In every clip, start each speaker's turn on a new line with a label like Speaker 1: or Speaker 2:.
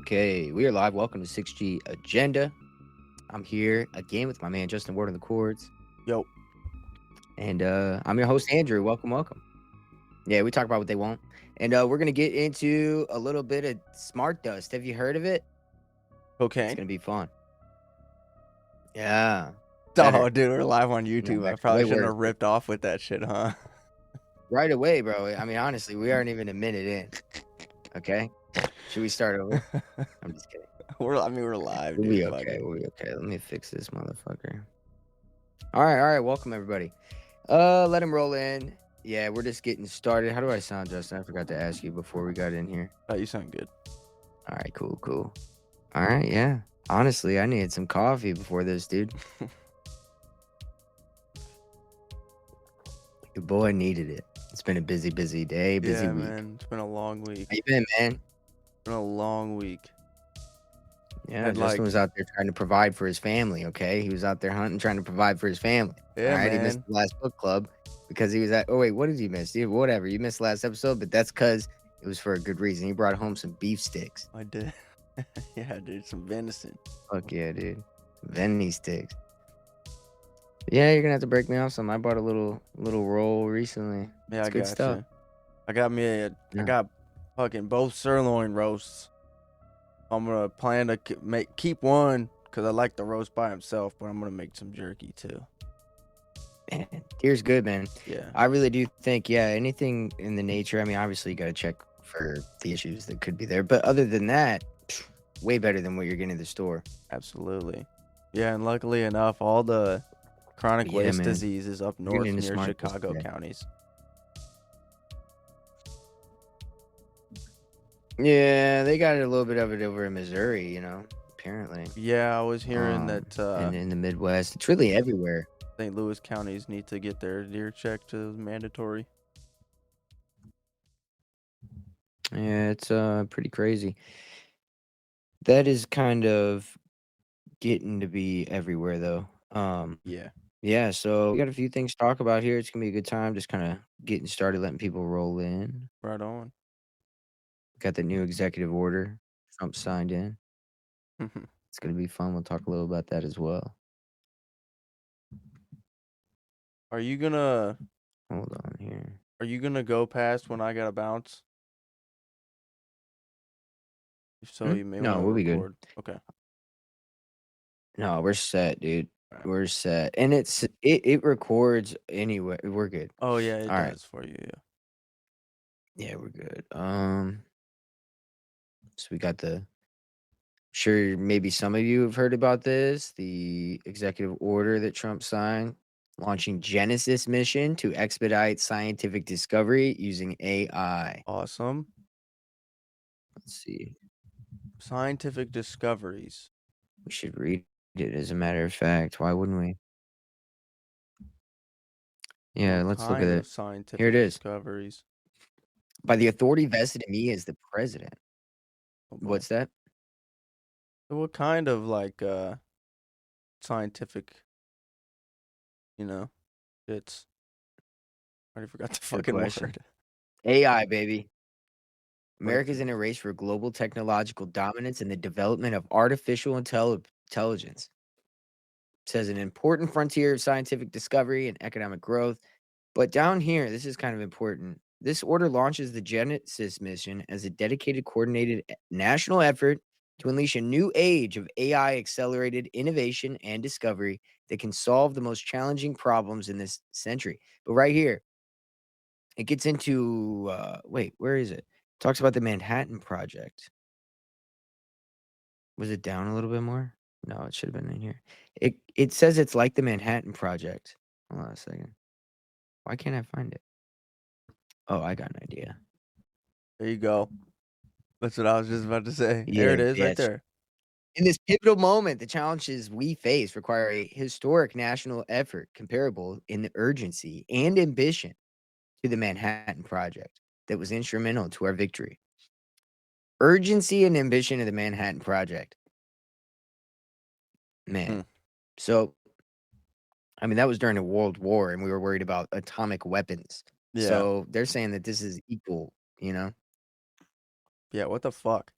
Speaker 1: Okay, we are live. Welcome to 6G Agenda. I'm here again with my man Justin Ward on the chords,
Speaker 2: Yo,
Speaker 1: and I'm your host Andrew. Welcome. Yeah, we talk about what they want, and we're gonna get into a little bit of smart dust. Have you heard of it? It's
Speaker 2: cocaine.
Speaker 1: gonna be fun. Yeah,
Speaker 2: Oh,
Speaker 1: better.
Speaker 2: dude, we're live on
Speaker 1: No,
Speaker 2: YouTube. I
Speaker 1: actually,
Speaker 2: probably
Speaker 1: way
Speaker 2: shouldn't
Speaker 1: worse.
Speaker 2: have ripped off with that shit, huh?
Speaker 1: Right away, bro. I mean, honestly, we aren't even a minute in. Okay, should we start over? I'm just kidding.
Speaker 2: We're live,
Speaker 1: We'll be
Speaker 2: dude. Fuck
Speaker 1: okay.
Speaker 2: it.
Speaker 1: We'll be okay. Let me fix this motherfucker. All right. Welcome everybody. Let him roll in. Yeah, we're just getting started. How do I sound, Justin? I forgot to ask you before we got in here.
Speaker 2: Oh, you sound good.
Speaker 1: All right, cool. All right, yeah. Honestly, I needed some coffee before this, dude. Your boy needed it. It's been a busy day, busy
Speaker 2: Yeah,
Speaker 1: week.
Speaker 2: man. It's been a long week.
Speaker 1: How you been, man?
Speaker 2: It's been a long week.
Speaker 1: Yeah,
Speaker 2: And
Speaker 1: Justin was out there trying to provide for his family, okay? He was out there hunting, trying to provide for his family.
Speaker 2: yeah,
Speaker 1: All right, he missed
Speaker 2: man.
Speaker 1: the last book club because he was at, oh, wait, what did you miss? Dude, whatever. You missed the last episode, but that's because it was for a good reason. He brought home some beef sticks.
Speaker 2: I did. Yeah, dude. Some venison.
Speaker 1: Fuck yeah, dude. Venny sticks. Yeah, you're gonna have to break me off some. I bought a little roll recently.
Speaker 2: Yeah,
Speaker 1: It's
Speaker 2: I
Speaker 1: good
Speaker 2: got
Speaker 1: stuff.
Speaker 2: you. I got I
Speaker 1: Yeah.
Speaker 2: got fucking both sirloin roasts. I'm gonna plan to keep one because I like the roast by himself, but I'm gonna make some jerky too.
Speaker 1: Man, deer's good, man.
Speaker 2: Yeah.
Speaker 1: I really do think, yeah, anything in the nature. I mean, obviously you gotta check for the issues that could be there, but other than that, way better than what you're getting at the store.
Speaker 2: Absolutely. Yeah, and luckily enough, all the chronic
Speaker 1: Yeah,
Speaker 2: waste
Speaker 1: man.
Speaker 2: disease is up
Speaker 1: You're getting
Speaker 2: north
Speaker 1: into
Speaker 2: near
Speaker 1: smart
Speaker 2: Chicago
Speaker 1: today.
Speaker 2: counties.
Speaker 1: Yeah, they got a little bit of it over in Missouri, apparently.
Speaker 2: Yeah, I was hearing that
Speaker 1: And in the Midwest, it's really everywhere.
Speaker 2: St. Louis counties need to get their deer checked to mandatory.
Speaker 1: Yeah, it's pretty crazy. That is kind of getting to be everywhere though.
Speaker 2: Yeah.
Speaker 1: Yeah, so we got a few things to talk about here. It's gonna be a good time, just kind of getting started, letting people roll in.
Speaker 2: Right on.
Speaker 1: Got the new executive order Trump signed in. It's gonna be fun. We'll talk a little about that as well.
Speaker 2: Are you gonna
Speaker 1: Hold on here.
Speaker 2: go past when I gotta bounce? If so, you may want
Speaker 1: No,
Speaker 2: to
Speaker 1: we'll be good.
Speaker 2: record. Okay.
Speaker 1: No, we're set, dude.
Speaker 2: All right.
Speaker 1: We're set, and it records anyway. We're good.
Speaker 2: Oh yeah, it
Speaker 1: All right.
Speaker 2: does for you. Yeah.
Speaker 1: Yeah, we're good. So we got sure maybe some of you have heard about this, the executive order that Trump signed launching Genesis mission to expedite scientific discovery using AI.
Speaker 2: Awesome.
Speaker 1: Let's see.
Speaker 2: Scientific discoveries.
Speaker 1: We should read it as a matter of fact. Why wouldn't we? Yeah,
Speaker 2: What
Speaker 1: let's look at
Speaker 2: kind of
Speaker 1: it. Here it
Speaker 2: scientific
Speaker 1: is.
Speaker 2: discoveries?
Speaker 1: By the authority vested in me as the president.
Speaker 2: Oh boy.
Speaker 1: What's that?
Speaker 2: So what kind of scientific, it's I already forgot the
Speaker 1: Good
Speaker 2: fucking
Speaker 1: question.
Speaker 2: word.
Speaker 1: AI, baby.
Speaker 2: Like
Speaker 1: America's in a race for global technological dominance and the development of artificial intelligence. Says an important frontier of scientific discovery and economic growth. But down here, this is kind of important. This order launches the Genesis mission as a dedicated, coordinated national effort to unleash a new age of AI accelerated innovation and discovery that can solve the most challenging problems in this century. But right here, it gets into wait, where is it? Talks about the Manhattan Project. Was it down a little bit more? No, it should have been in here. It says it's like the Manhattan Project. Hold on a second. Why can't I find it? Oh, I got an idea.
Speaker 2: there you go. That's what I was just about to say. There
Speaker 1: Yeah,
Speaker 2: it is,
Speaker 1: yeah.
Speaker 2: right there.
Speaker 1: In this pivotal moment, the challenges we face require a historic national effort comparable in the urgency and ambition to the Manhattan Project that was instrumental to our victory. Urgency and ambition of the Manhattan Project.
Speaker 2: Hmm.
Speaker 1: Man. So, I mean, that was during a world war and we were worried about atomic weapons.
Speaker 2: Yeah.
Speaker 1: So they're saying that this is equal,
Speaker 2: Yeah. What the fuck?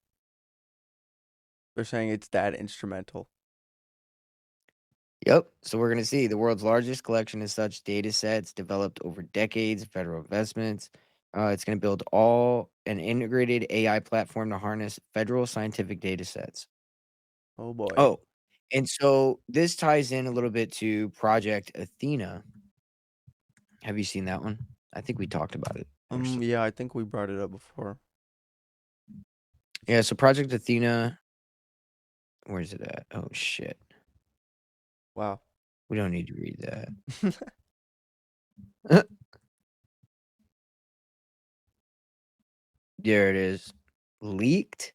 Speaker 2: They're saying it's that instrumental.
Speaker 1: Yep. So we're going to see the world's largest collection of such data sets developed over decades of federal investments. It's going to build all an integrated AI platform to harness federal scientific data sets.
Speaker 2: Oh boy.
Speaker 1: Oh, and so this ties in a little bit to Project Athena. Have you seen that one? I think we talked about it.
Speaker 2: Yeah, I think we brought it up before.
Speaker 1: Yeah, so Project Athena, where's it at? Oh shit.
Speaker 2: Wow.
Speaker 1: We don't need to read that. There it is. Leaked.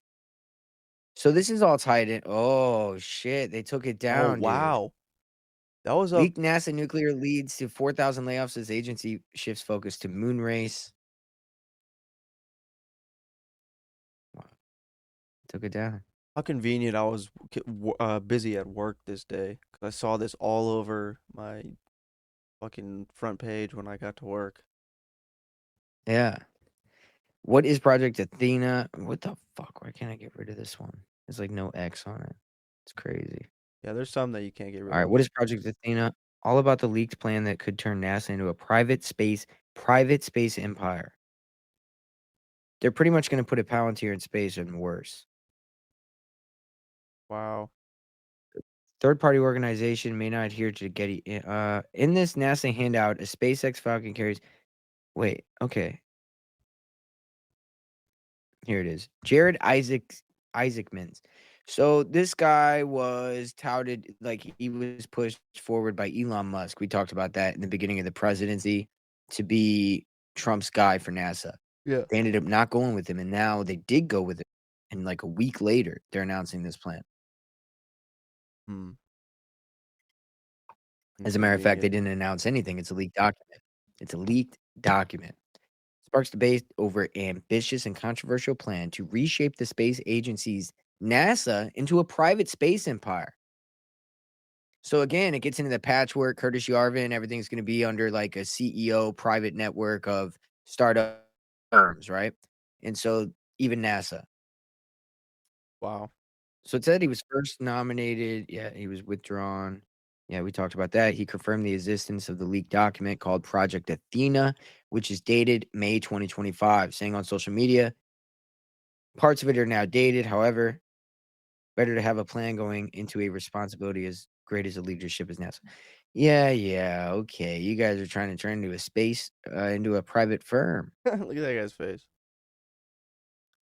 Speaker 1: So this is all tied in. Oh shit, they took it
Speaker 2: Oh
Speaker 1: down, dude.
Speaker 2: wow. That was up.
Speaker 1: Leaked NASA nuclear leads to 4,000 layoffs as agency shifts focus to moon race. Wow, took it down.
Speaker 2: How convenient I was busy at work this day because I saw this all over my fucking front page when I got to work.
Speaker 1: Yeah. What is Project Athena? What the fuck? Why can't I get rid of this one? There's like no X on it. It's crazy.
Speaker 2: Yeah, there's some that you can't get
Speaker 1: All
Speaker 2: rid
Speaker 1: right,
Speaker 2: of.
Speaker 1: what is Project Athena? All about the leaked plan that could turn NASA into a private space empire. They're pretty much going to put a Palantir in space and worse.
Speaker 2: Wow.
Speaker 1: Third-party organization may not adhere to Getty. In this NASA handout, a SpaceX Falcon carries. Wait, okay, here it is. Jared Isaacmans. So this guy was touted like he was pushed forward by Elon Musk. We talked about that in the beginning of the presidency to be Trump's guy for NASA.
Speaker 2: Yeah.
Speaker 1: They ended up not going with him, and now they did go with it. And like a week later, they're announcing this plan.
Speaker 2: Hmm.
Speaker 1: As a matter of fact, they
Speaker 2: Inconvenient.
Speaker 1: didn't announce anything. It's a leaked document. It's a leaked document. Sparks debate over ambitious and controversial plan to reshape the space agency's NASA into a private space empire. So again, it gets into the patchwork. Curtis Yarvin, everything's going to be under like a CEO private network of startup firms, right? And so even NASA.
Speaker 2: Wow.
Speaker 1: So it said he was first nominated. Yeah, he was withdrawn. Yeah, we talked about that. He confirmed the existence of the leaked document called Project Athena, which is dated May 2025, saying on social media, parts of it are now dated. However, better to have a plan going into a responsibility as great as the leadership is NASA. Yeah, yeah, okay. You guys are trying to turn into a space, into a private firm.
Speaker 2: Look at that guy's face.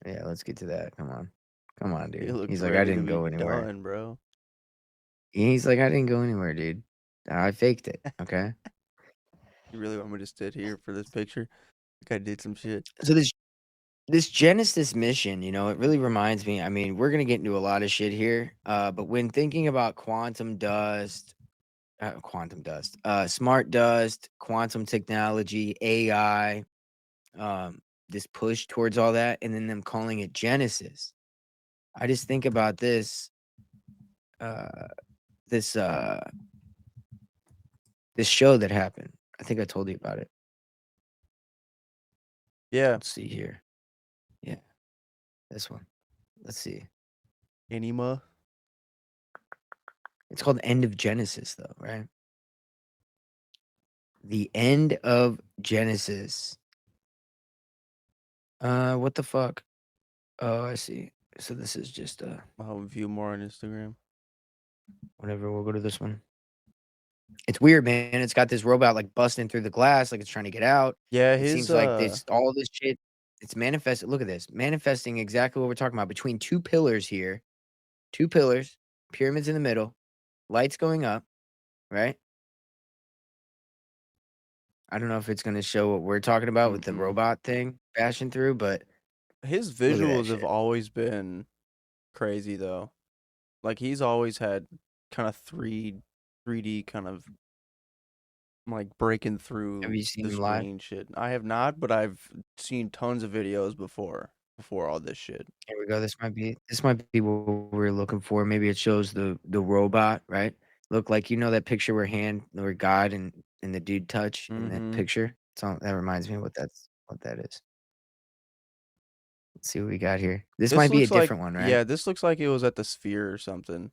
Speaker 1: Yeah, let's get to that. Come on. Come on,
Speaker 2: He
Speaker 1: dude.
Speaker 2: looks
Speaker 1: He's like, I
Speaker 2: ready to
Speaker 1: didn't
Speaker 2: be
Speaker 1: go anywhere.
Speaker 2: done, bro.
Speaker 1: He's like, I didn't go anywhere, dude. I faked it. Okay.
Speaker 2: You really want me to sit here for this picture? Like I did some shit.
Speaker 1: So this Genesis mission, it really reminds me. I mean, we're gonna get into a lot of shit here. But when thinking about smart dust, quantum technology, AI, this push towards all that, and then them calling it Genesis. I just think about uh, this, uh, this show that happened. I think I told you about it.
Speaker 2: Yeah.
Speaker 1: Let's see here. Yeah, this one. Let's see.
Speaker 2: Enema.
Speaker 1: It's called End of Genesis, though, right? The End of Genesis. What the fuck? Oh, I see. So this is just
Speaker 2: I'll view more on Instagram.
Speaker 1: whatever. We'll go to this one. It's weird, man. It's got this robot like busting through the glass, like it's trying to get out.
Speaker 2: Yeah,
Speaker 1: It
Speaker 2: his
Speaker 1: seems like this all this shit. It's manifested. Look at this, manifesting exactly what we're talking about between two pillars here. Two pillars, pyramids in the middle, lights going up. Right. I don't know if it's going to show what we're talking about with the
Speaker 2: mm-mm.
Speaker 1: robot thing bashing through, but
Speaker 2: His
Speaker 1: look at that
Speaker 2: visuals have
Speaker 1: shit.
Speaker 2: always been crazy though. Like he's always had kind of 3D kind of like breaking
Speaker 1: Have
Speaker 2: through
Speaker 1: you seen
Speaker 2: the
Speaker 1: him live?
Speaker 2: screen shit. I have not, but I've seen tons of videos before all this shit.
Speaker 1: Here we go. This might be what we're looking for. Maybe it shows the robot, right? Look like that picture where God and the dude touch in that
Speaker 2: Mm-hmm.
Speaker 1: picture. That reminds me of what that is. Let's see what we got here. This
Speaker 2: This
Speaker 1: might be a
Speaker 2: looks like
Speaker 1: different one, right?
Speaker 2: yeah, this looks like it was at the Sphere or something.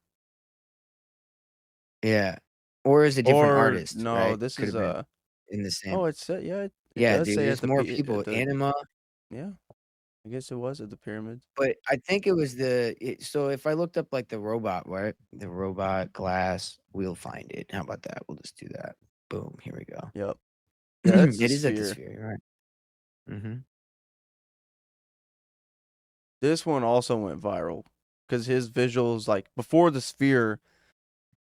Speaker 1: Yeah. Or is a different
Speaker 2: Or
Speaker 1: artist,
Speaker 2: no,
Speaker 1: right?
Speaker 2: this
Speaker 1: Could
Speaker 2: is
Speaker 1: have been in the same.
Speaker 2: oh, it said yeah, it
Speaker 1: Yeah,
Speaker 2: does
Speaker 1: dude,
Speaker 2: say
Speaker 1: there's more people.
Speaker 2: at the
Speaker 1: Anima,
Speaker 2: yeah, I guess it was at the pyramids.
Speaker 1: but I think it was so if I looked up like the robot, right? The robot glass, we'll find it. How about that? We'll just do that. Boom, here we go.
Speaker 2: Yep. Yeah, that's the
Speaker 1: It is at the
Speaker 2: Sphere.
Speaker 1: Sphere, you're right. Mhm.
Speaker 2: This one also went viral because his visuals, like before the Sphere,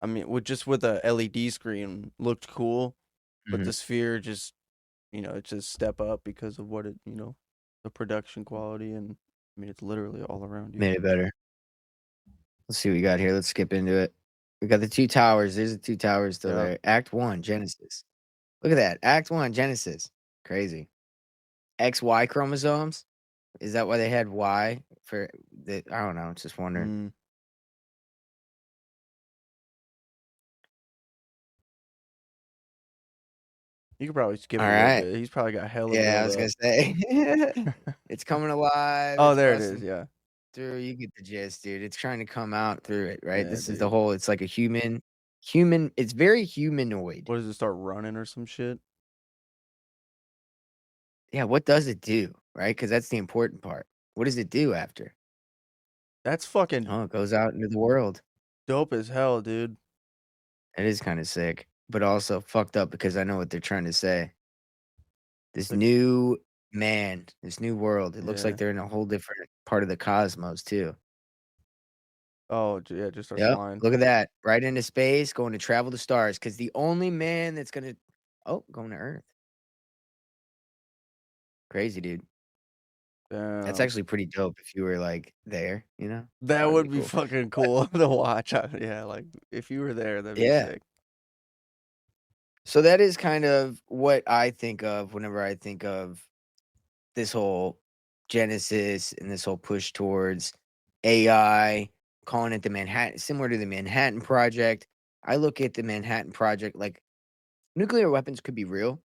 Speaker 2: I mean, with a LED screen looked cool, but
Speaker 1: Mhm.
Speaker 2: the Sphere just, it's just step up because of what the production quality and I mean, it's literally all around you.
Speaker 1: Made it better. Let's see what we got here. Let's skip into it. We got the 2 towers. There's the 2 towers still
Speaker 2: Yep.
Speaker 1: there. Act 1, Genesis. Look at that. Act 1, Genesis. Crazy. XY chromosomes? Is that why they had Y for the I don't know, just wondering.
Speaker 2: Mm. You could probably skip a little
Speaker 1: Alright.
Speaker 2: bit. He's probably got hella
Speaker 1: Yeah, I
Speaker 2: build
Speaker 1: was gonna
Speaker 2: up.
Speaker 1: say. It's coming alive,
Speaker 2: Oh,
Speaker 1: it's
Speaker 2: there it is.
Speaker 1: busting
Speaker 2: Yeah.
Speaker 1: through, you get the gist, dude. It's trying to come out through it, right?
Speaker 2: Yeah,
Speaker 1: This is the
Speaker 2: dude.
Speaker 1: whole it's like a human it's very humanoid.
Speaker 2: What does it start running or some shit?
Speaker 1: Yeah, what does it do, right? Because that's the important part. What does it do after?
Speaker 2: That's fucking
Speaker 1: Oh, it goes out into the world.
Speaker 2: dope as hell, dude.
Speaker 1: It is kinda sick, but also fucked up because I know what they're trying to say. This
Speaker 2: Like,
Speaker 1: new this new world, it looks like
Speaker 2: yeah.
Speaker 1: they're in a whole different part of the cosmos too.
Speaker 2: Oh, yeah, it just starts
Speaker 1: Yep,
Speaker 2: flying.
Speaker 1: look at that, right into space, going to travel to stars. Because the only man that's gonna going to Earth. Crazy, dude. That's
Speaker 2: Damn.
Speaker 1: actually pretty dope if you were, like, there, you know?
Speaker 2: That
Speaker 1: That would be
Speaker 2: would be
Speaker 1: cool.
Speaker 2: fucking
Speaker 1: But
Speaker 2: cool to watch. Yeah, like if you were there, that'd be
Speaker 1: yeah,
Speaker 2: sick.
Speaker 1: so that is kind of what I think of whenever I think of this whole genesis and this whole push towards AI, calling it the Manhattan similar to the Manhattan Project. I look at the Manhattan Project like nuclear weapons could be real.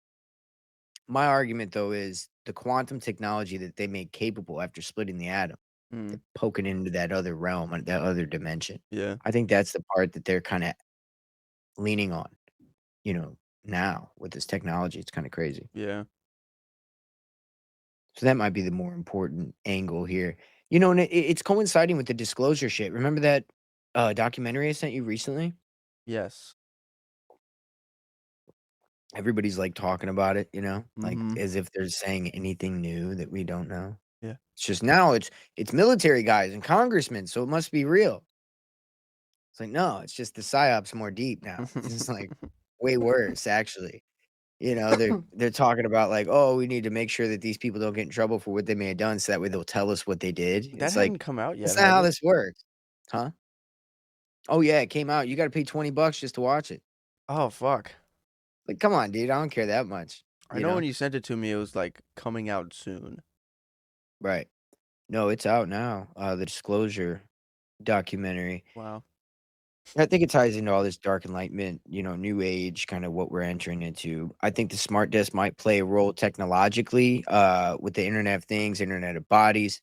Speaker 1: My argument, though, is the quantum technology that they made capable after splitting the atom,
Speaker 2: Mm,
Speaker 1: poking into that other realm and that other dimension.
Speaker 2: yeah,
Speaker 1: I think that's the part that they're kind of leaning on, you know, now with this technology. It's kind of crazy.
Speaker 2: yeah.
Speaker 1: So that might be the more important angle here. You know, and it's coinciding with the disclosure shit. Remember that documentary I sent you recently?
Speaker 2: Yes.
Speaker 1: Everybody's like talking about it, you know, like
Speaker 2: Mhm.
Speaker 1: as if they're saying anything new that we don't know.
Speaker 2: Yeah.
Speaker 1: It's just now it's military guys and congressmen, so it must be real. It's like, no, it's just the psyops more deep now. It's like way worse, actually. You know, they're talking about like, oh, we need to make sure that these people don't get in trouble for what they may have done, so that way they'll tell us what they did.
Speaker 2: That
Speaker 1: It's
Speaker 2: hadn't
Speaker 1: like
Speaker 2: come out
Speaker 1: that's
Speaker 2: yet,
Speaker 1: not
Speaker 2: has
Speaker 1: how
Speaker 2: it?
Speaker 1: this works, huh? Oh yeah, it came out. You got to pay $20 just to watch it.
Speaker 2: Oh, fuck.
Speaker 1: Like, come on, dude. I don't care that much.
Speaker 2: I
Speaker 1: You
Speaker 2: know when
Speaker 1: know,
Speaker 2: you sent it to me, it was like coming out soon.
Speaker 1: right? No, it's out now. The disclosure documentary.
Speaker 2: Wow.
Speaker 1: I think it ties into all this dark enlightenment, new age, kind of what we're entering into. I think the smart desk might play a role technologically, with the Internet of Things, Internet of Bodies.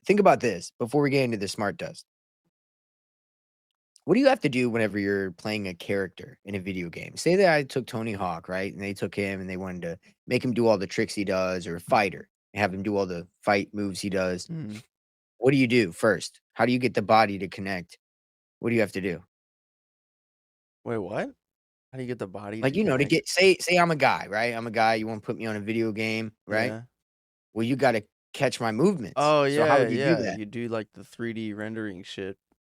Speaker 1: Think about this before we get into the smart desk. What do you have to do whenever you're playing a character in a video game? Say that I took Tony Hawk, right? And they took him and they wanted to make him do all the tricks he does, or a fighter, and have him do all the fight moves he does.
Speaker 2: Mhm.
Speaker 1: What do you do first? How do you get the body to connect? What do you have to do?
Speaker 2: Wait, what? How do you get the body
Speaker 1: Like,
Speaker 2: to
Speaker 1: to
Speaker 2: connect?
Speaker 1: get say I'm a guy, right? I'm a guy, you wanna put me on a video game, right?
Speaker 2: Yeah.
Speaker 1: Well, you gotta catch my movements.
Speaker 2: Oh,
Speaker 1: So how
Speaker 2: yeah,
Speaker 1: would you do
Speaker 2: yeah.
Speaker 1: that?
Speaker 2: You do like the 3D rendering shit.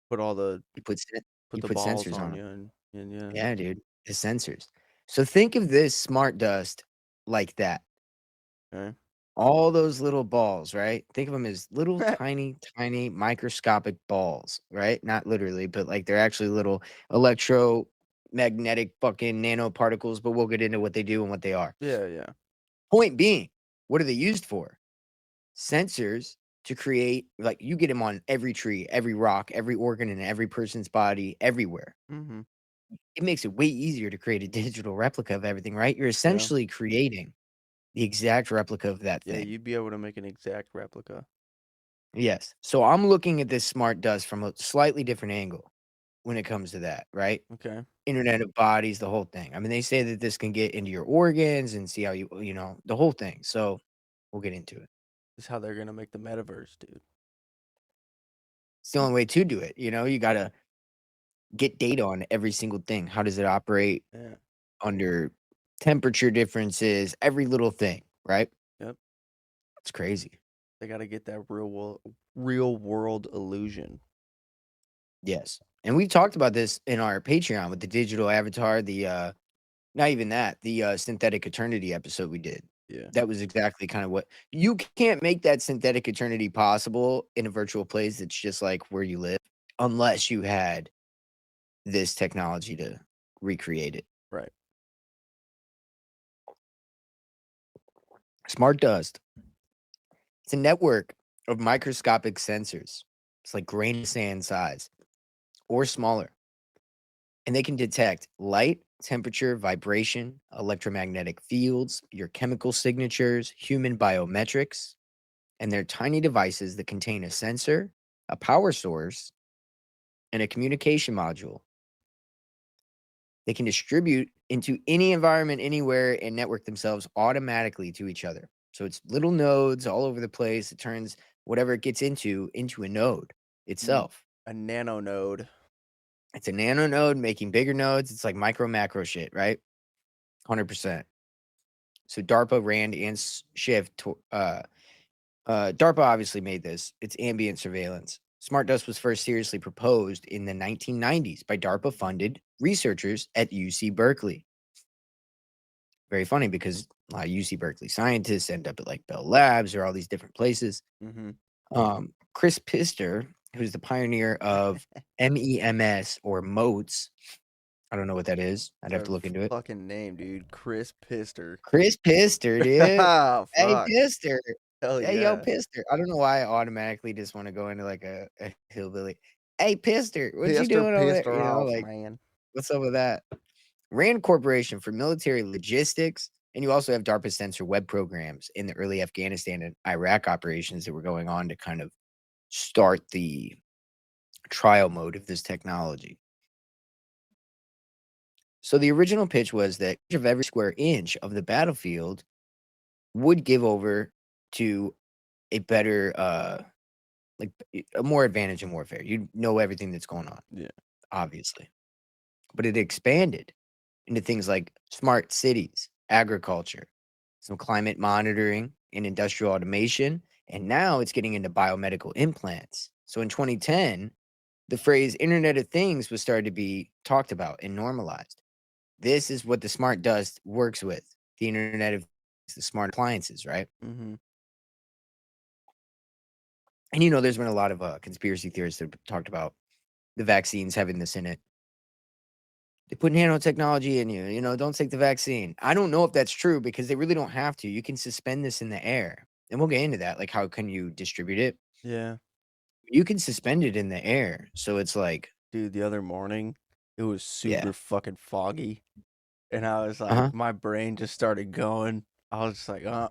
Speaker 2: Put all the
Speaker 1: You put sen
Speaker 2: put
Speaker 1: you
Speaker 2: the
Speaker 1: put
Speaker 2: balls
Speaker 1: sensors
Speaker 2: on
Speaker 1: on 'em.
Speaker 2: you and yeah.
Speaker 1: Yeah, dude, the sensors. So think of this smart dust like that.
Speaker 2: Okay.
Speaker 1: All those little balls, right? Think of them as little tiny, tiny microscopic balls, right? Not literally, but like they're actually little electromagnetic fucking nanoparticles, but we'll get into what they do and what they are.
Speaker 2: Yeah, yeah.
Speaker 1: Point being, what are they used for? Sensors to create like, you get them on every tree, every rock, every organ in every person's body, everywhere.
Speaker 2: Mhm.
Speaker 1: It makes it way easier to create a digital replica of everything, right? You're
Speaker 2: Yeah.
Speaker 1: essentially creating the exact replica of that
Speaker 2: Yeah,
Speaker 1: thing.
Speaker 2: you'd be able to make an exact replica.
Speaker 1: Yes. So I'm looking at this smart dust from a slightly different angle when it comes to that, right?
Speaker 2: Okay.
Speaker 1: Internet of bodies, the whole thing. I mean, they say that this can get into your organs and see how the whole thing. So we'll get into it.
Speaker 2: This is how they're gonna make the metaverse, dude.
Speaker 1: It's the only way to do it. You got to get data on every single thing. How does it operate
Speaker 2: Yeah.
Speaker 1: under temperature differences, every little thing, right?
Speaker 2: Yep.
Speaker 1: It's crazy.
Speaker 2: They gotta get that real world illusion.
Speaker 1: Yes. And we've talked about this in our Patreon with the digital avatar, not even that, the synthetic eternity episode we did.
Speaker 2: Yeah.
Speaker 1: That was exactly kind of what you can't make that synthetic eternity possible in a virtual place that's just like where you live unless you had this technology to recreate it.
Speaker 2: Right.
Speaker 1: Smart dust. It's a network of microscopic sensors. It's like grain of sand size or smaller. And they can detect light, temperature, vibration, electromagnetic fields, your chemical signatures, human biometrics, and they're tiny devices that contain a sensor, a power source, and a communication module. They can distribute into any environment anywhere and network themselves automatically to each other. So it's little nodes all over the place. It turns whatever it gets into a node
Speaker 2: Mm,
Speaker 1: itself.
Speaker 2: a nano node.
Speaker 1: It's a nano node making bigger nodes. It's like micro macro shit, right? 100%. So DARPA, RAND, and DARPA obviously made this. It's ambient surveillance. Smart dust was first seriously proposed in the 1990s by DARPA funded researchers at UC Berkeley. Very funny because a lot of UC Berkeley scientists end up at like Bell Labs or all these different places.
Speaker 2: Mm-hmm.
Speaker 1: Chris Pister, who's the pioneer of MEMS or MOTS. I don't know what that is. I'd have
Speaker 2: A
Speaker 1: to look into it.
Speaker 2: fucking name, dude. Chris Pister.
Speaker 1: Chris Pister, dude. Hey,
Speaker 2: Fuck.
Speaker 1: Pister.
Speaker 2: Hell
Speaker 1: Hey, yo,
Speaker 2: yeah.
Speaker 1: Pister. I don't know why I automatically just want to go into like a hillbilly. Hey, Pister, what you
Speaker 2: Pister
Speaker 1: doing over
Speaker 2: pissed
Speaker 1: there?
Speaker 2: her off,
Speaker 1: Like,
Speaker 2: man.
Speaker 1: what's up with that? RAND Corporation for military logistics. And you also have DARPA sensor web programs in the early Afghanistan and Iraq operations that were going on to kind of start the trial mode of this technology. So the original pitch was that each of every square inch of the battlefield would give over to a better, like a more advantage in warfare. You know everything that's going on,
Speaker 2: Yeah.
Speaker 1: obviously. But it expanded into things like smart cities, agriculture, some climate monitoring, and industrial automation. And now it's getting into biomedical implants. So in 2010, the phrase Internet of Things was started to be talked about and normalized. This is what the smart dust works with. The Internet of the smart appliances, right?
Speaker 2: Mm-hmm.
Speaker 1: And there's been a lot of conspiracy theorists that have talked about the vaccines having this in it. They put nanotechnology in you, don't take the vaccine. I don't know if that's true because they really don't have to. You can suspend this in the air. And we'll get into that. Like, how can you distribute it?
Speaker 2: Yeah.
Speaker 1: You can suspend it in the air. So it's like,
Speaker 2: Dude, the other morning, it was
Speaker 1: yeah.
Speaker 2: super fucking foggy. And I was
Speaker 1: Uh
Speaker 2: like,
Speaker 1: huh.
Speaker 2: my brain just started going. I was just like, I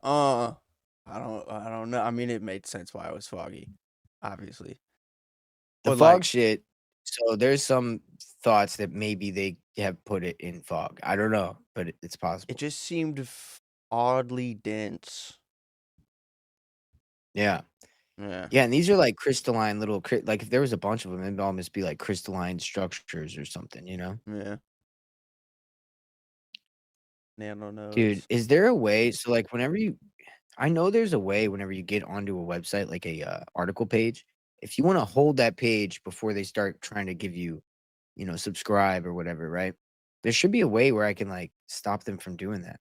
Speaker 2: don't know. I mean, it made sense why it was foggy, obviously.
Speaker 1: The
Speaker 2: But like,
Speaker 1: fog shit. So there's some thoughts that maybe they have put it in fog. I don't know, but it's
Speaker 2: it
Speaker 1: possible.
Speaker 2: just seemed oddly dense.
Speaker 1: Yeah.
Speaker 2: Yeah.
Speaker 1: Yeah. And these are like crystalline little, like if there was a bunch of them, it'd almost be like crystalline structures or something.
Speaker 2: Yeah. Nano
Speaker 1: Dude,
Speaker 2: nodes.
Speaker 1: is there a way? So, like, I know there's a way whenever you get onto a website, like a article page, if you want to hold that page before they start trying to give you, subscribe or whatever, right? There should be a way where I can like stop them from doing that.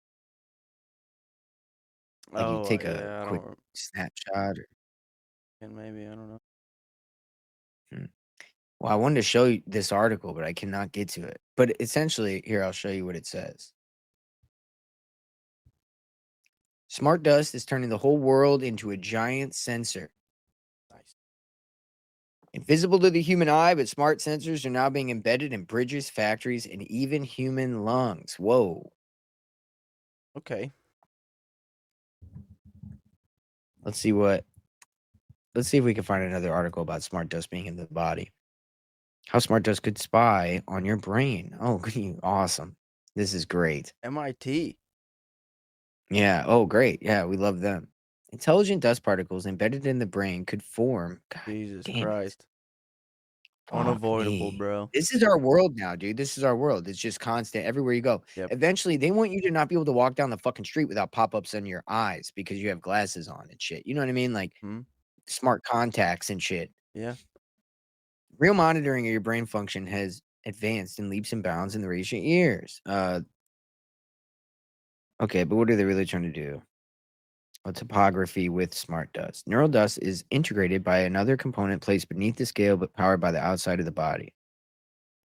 Speaker 1: Like, you
Speaker 2: Oh,
Speaker 1: take a
Speaker 2: yeah. I
Speaker 1: quick
Speaker 2: don't.
Speaker 1: snapshot or,
Speaker 2: And maybe I don't know.
Speaker 1: hmm. Well, I wanted to show you this article, but I cannot get to it. But essentially, here, I'll show you what it says. Smart dust is turning the whole world into a giant sensor.
Speaker 2: Nice.
Speaker 1: Invisible to the human eye, but smart sensors are now being embedded in bridges, factories, and even human lungs. Whoa.
Speaker 2: Okay.
Speaker 1: Let's see if we can find another article about smart dust being in the body. How smart dust could spy on your brain. Oh, awesome. This is great.
Speaker 2: MIT.
Speaker 1: Yeah. Oh, great. Yeah, we love them. Intelligent dust particles embedded in the brain could form. God
Speaker 2: Jesus
Speaker 1: damn it.
Speaker 2: Christ.
Speaker 1: Fuck
Speaker 2: Unavoidable,
Speaker 1: me.
Speaker 2: bro.
Speaker 1: This is our world now, dude. This is our world. It's just constant everywhere you go.
Speaker 2: Yep.
Speaker 1: Eventually, they want you to not be able to walk down the fucking street without pop-ups on your eyes because you have glasses on and shit. You know what I mean? Like
Speaker 2: Hmm?
Speaker 1: smart contacts and shit.
Speaker 2: Yeah.
Speaker 1: Real monitoring of your brain function has advanced in leaps and bounds in the recent years. Okay, but what are they really trying to do? A topography with smart dust. Neural dust is integrated by another component placed beneath the scale but powered by the outside of the body.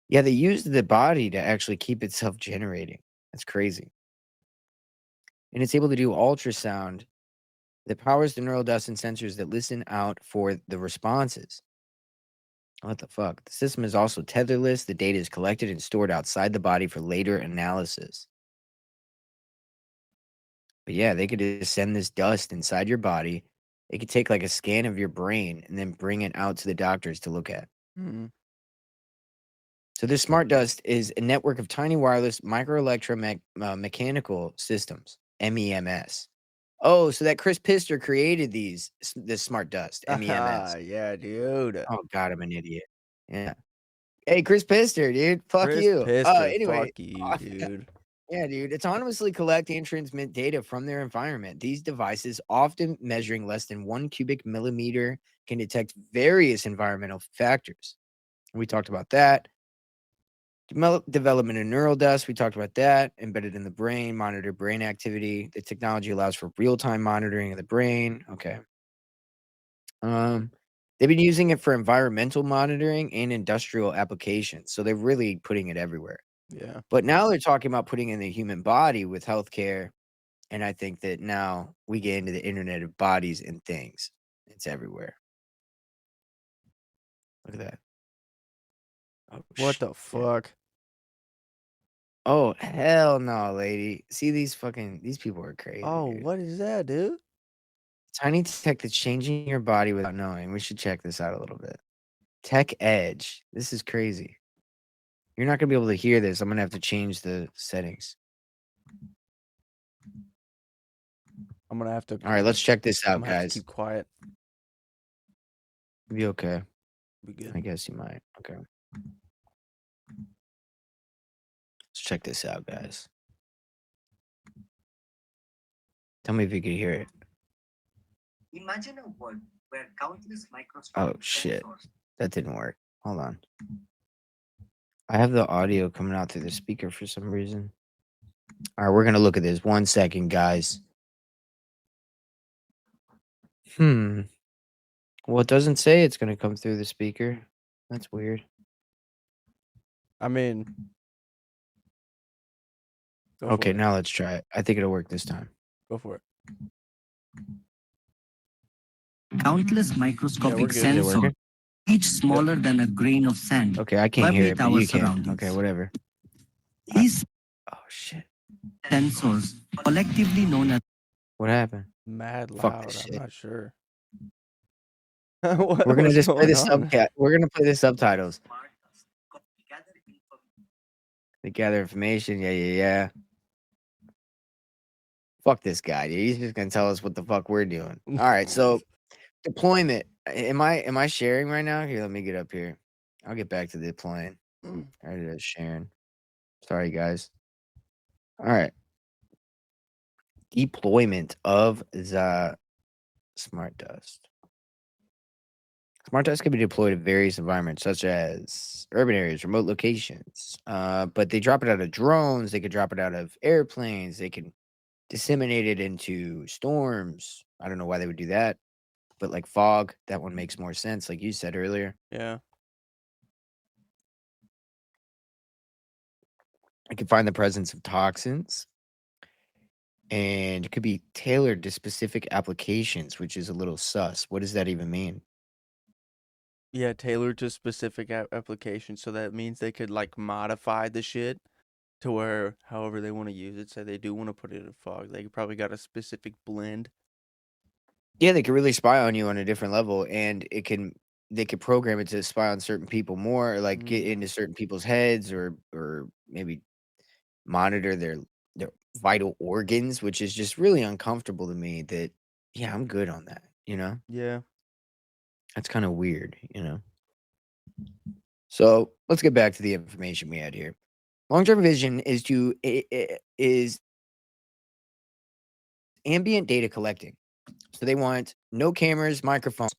Speaker 1: Yeah, they use the body to actually keep itself generating. That's crazy. And it's able to do ultrasound that powers the neural dust and sensors that listen out for the responses. What the fuck? The system is also tetherless. The data is collected and stored outside the body for later analysis. But yeah, they could just send this dust inside your body. They could take like a scan of your brain and then bring it out to the doctors to look at.
Speaker 2: Hmm.
Speaker 1: So this smart dust is a network of tiny wireless mechanical systems, MEMS. Oh, so that Chris Pister created this smart dust,
Speaker 2: Ah,
Speaker 1: MEMS.
Speaker 2: yeah, dude.
Speaker 1: Oh God, I'm an idiot. Yeah. Hey, Chris Pister, dude. Fuck
Speaker 2: Chris
Speaker 1: you.
Speaker 2: Pister,
Speaker 1: Anyway,
Speaker 2: fuck you, dude.
Speaker 1: yeah, dude. Autonomously collect and transmit data from their environment. These devices, often measuring less than 1 cubic millimeter, can detect various environmental factors. We talked about that. Development of neural dust, we talked about that. Embedded in the brain, monitor brain activity. The technology allows for real-time monitoring of the brain. Okay. Um, they've been using it for environmental monitoring and industrial applications. So they're really putting it everywhere.
Speaker 2: Yeah.
Speaker 1: But now they're talking about putting in the human body with healthcare. And I think that now we get into the internet of bodies and things. It's everywhere. Look at that. Oh,
Speaker 2: What the
Speaker 1: shit.
Speaker 2: fuck?
Speaker 1: Oh, hell no, lady. See these people are crazy,
Speaker 2: Oh,
Speaker 1: dude.
Speaker 2: what is that, dude?
Speaker 1: Tiny tech that's changing your body without knowing. We should check this out a little bit. Tech Edge. This is crazy. You're not gonna be able to hear this. I'm gonna have to change the settings.
Speaker 2: I'm gonna have to
Speaker 1: All right, let's check this out, guys.
Speaker 2: keep quiet.
Speaker 1: Be okay.
Speaker 2: Be good.
Speaker 1: I guess you might. Okay. Let's check this out, guys. Tell me if you can hear it. Imagine a world where countless microscopic shit. That didn't work. Hold on. I have the audio coming out through the speaker for some reason. All right, we're gonna look at this. 1 second, guys. Well, it doesn't say it's gonna come through the speaker. That's weird.
Speaker 2: I mean, go for
Speaker 1: Okay,
Speaker 2: it.
Speaker 1: now let's try it. I think it'll work this time.
Speaker 2: Go for it.
Speaker 3: Countless
Speaker 2: Yeah,
Speaker 3: microscopic
Speaker 2: we're good.
Speaker 1: Is it
Speaker 3: sensors,
Speaker 1: working?
Speaker 3: each smaller than a grain of sand,
Speaker 1: Okay, I can't hear it,
Speaker 3: permeate
Speaker 1: but
Speaker 3: our
Speaker 1: you can. Okay,
Speaker 3: surroundings.
Speaker 1: whatever.
Speaker 3: These
Speaker 1: Oh shit.
Speaker 3: sensors, collectively known as
Speaker 1: What happened?
Speaker 2: Mad
Speaker 1: Fuck this
Speaker 2: loud. I'm
Speaker 1: shit.
Speaker 2: not sure.
Speaker 1: We're gonna
Speaker 2: What's
Speaker 1: just play
Speaker 2: going
Speaker 1: the
Speaker 2: on?
Speaker 1: We're gonna play the subtitles. They gather information. Yeah, yeah, yeah. Fuck this guy, dude. He's just gonna tell us what the fuck we're doing. All right, so deployment. Am I sharing right now? Here, let me get up here. I'll get back to deploying. I already did sharing. Sorry, guys. All right. Deployment of the smart dust. Smart dust can be deployed in various environments, such as urban areas, remote locations. But they drop it out of drones. They could drop it out of airplanes. They can disseminate it into storms. I don't know why they would do that, but like fog, that one makes more sense, like you said earlier.
Speaker 2: Yeah.
Speaker 1: It can find the presence of toxins, and it could be tailored to specific applications, which is a little sus. What does that even mean?
Speaker 2: Yeah, tailored to specific applications. So that means they could like modify the shit to where however they want to use it. Say they do want to put it in fog. They probably got a specific blend.
Speaker 1: Yeah, they could really spy on you on a different level, and they could program it to spy on certain people more, or like get
Speaker 2: Mm,
Speaker 1: into certain people's heads, or maybe monitor their vital organs, which is just really uncomfortable to me. That yeah, I'm good on that.
Speaker 2: yeah.
Speaker 1: That's kind of weird. So let's get back to the information we had here. Long-term vision is ambient data collecting. So they want no cameras, microphones,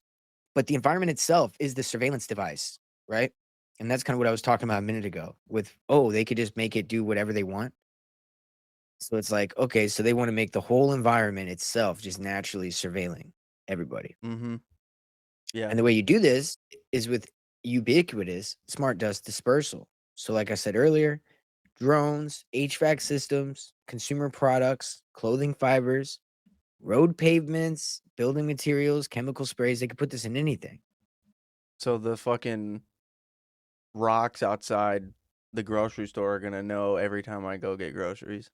Speaker 1: but the environment itself is the surveillance device, right? And that's kind of what I was talking about a minute ago with, oh, they could just make it do whatever they want. So it's like, okay, so they want to make the whole environment itself just naturally surveilling everybody.
Speaker 2: Mm-hmm. Yeah.
Speaker 1: And the way you do this is with ubiquitous smart dust dispersal. So, like I said earlier, drones, HVAC systems, consumer products, clothing fibers, road pavements, building materials, chemical sprays, they could put this in anything.
Speaker 2: So the fucking rocks outside the grocery store are gonna know every time I go get groceries.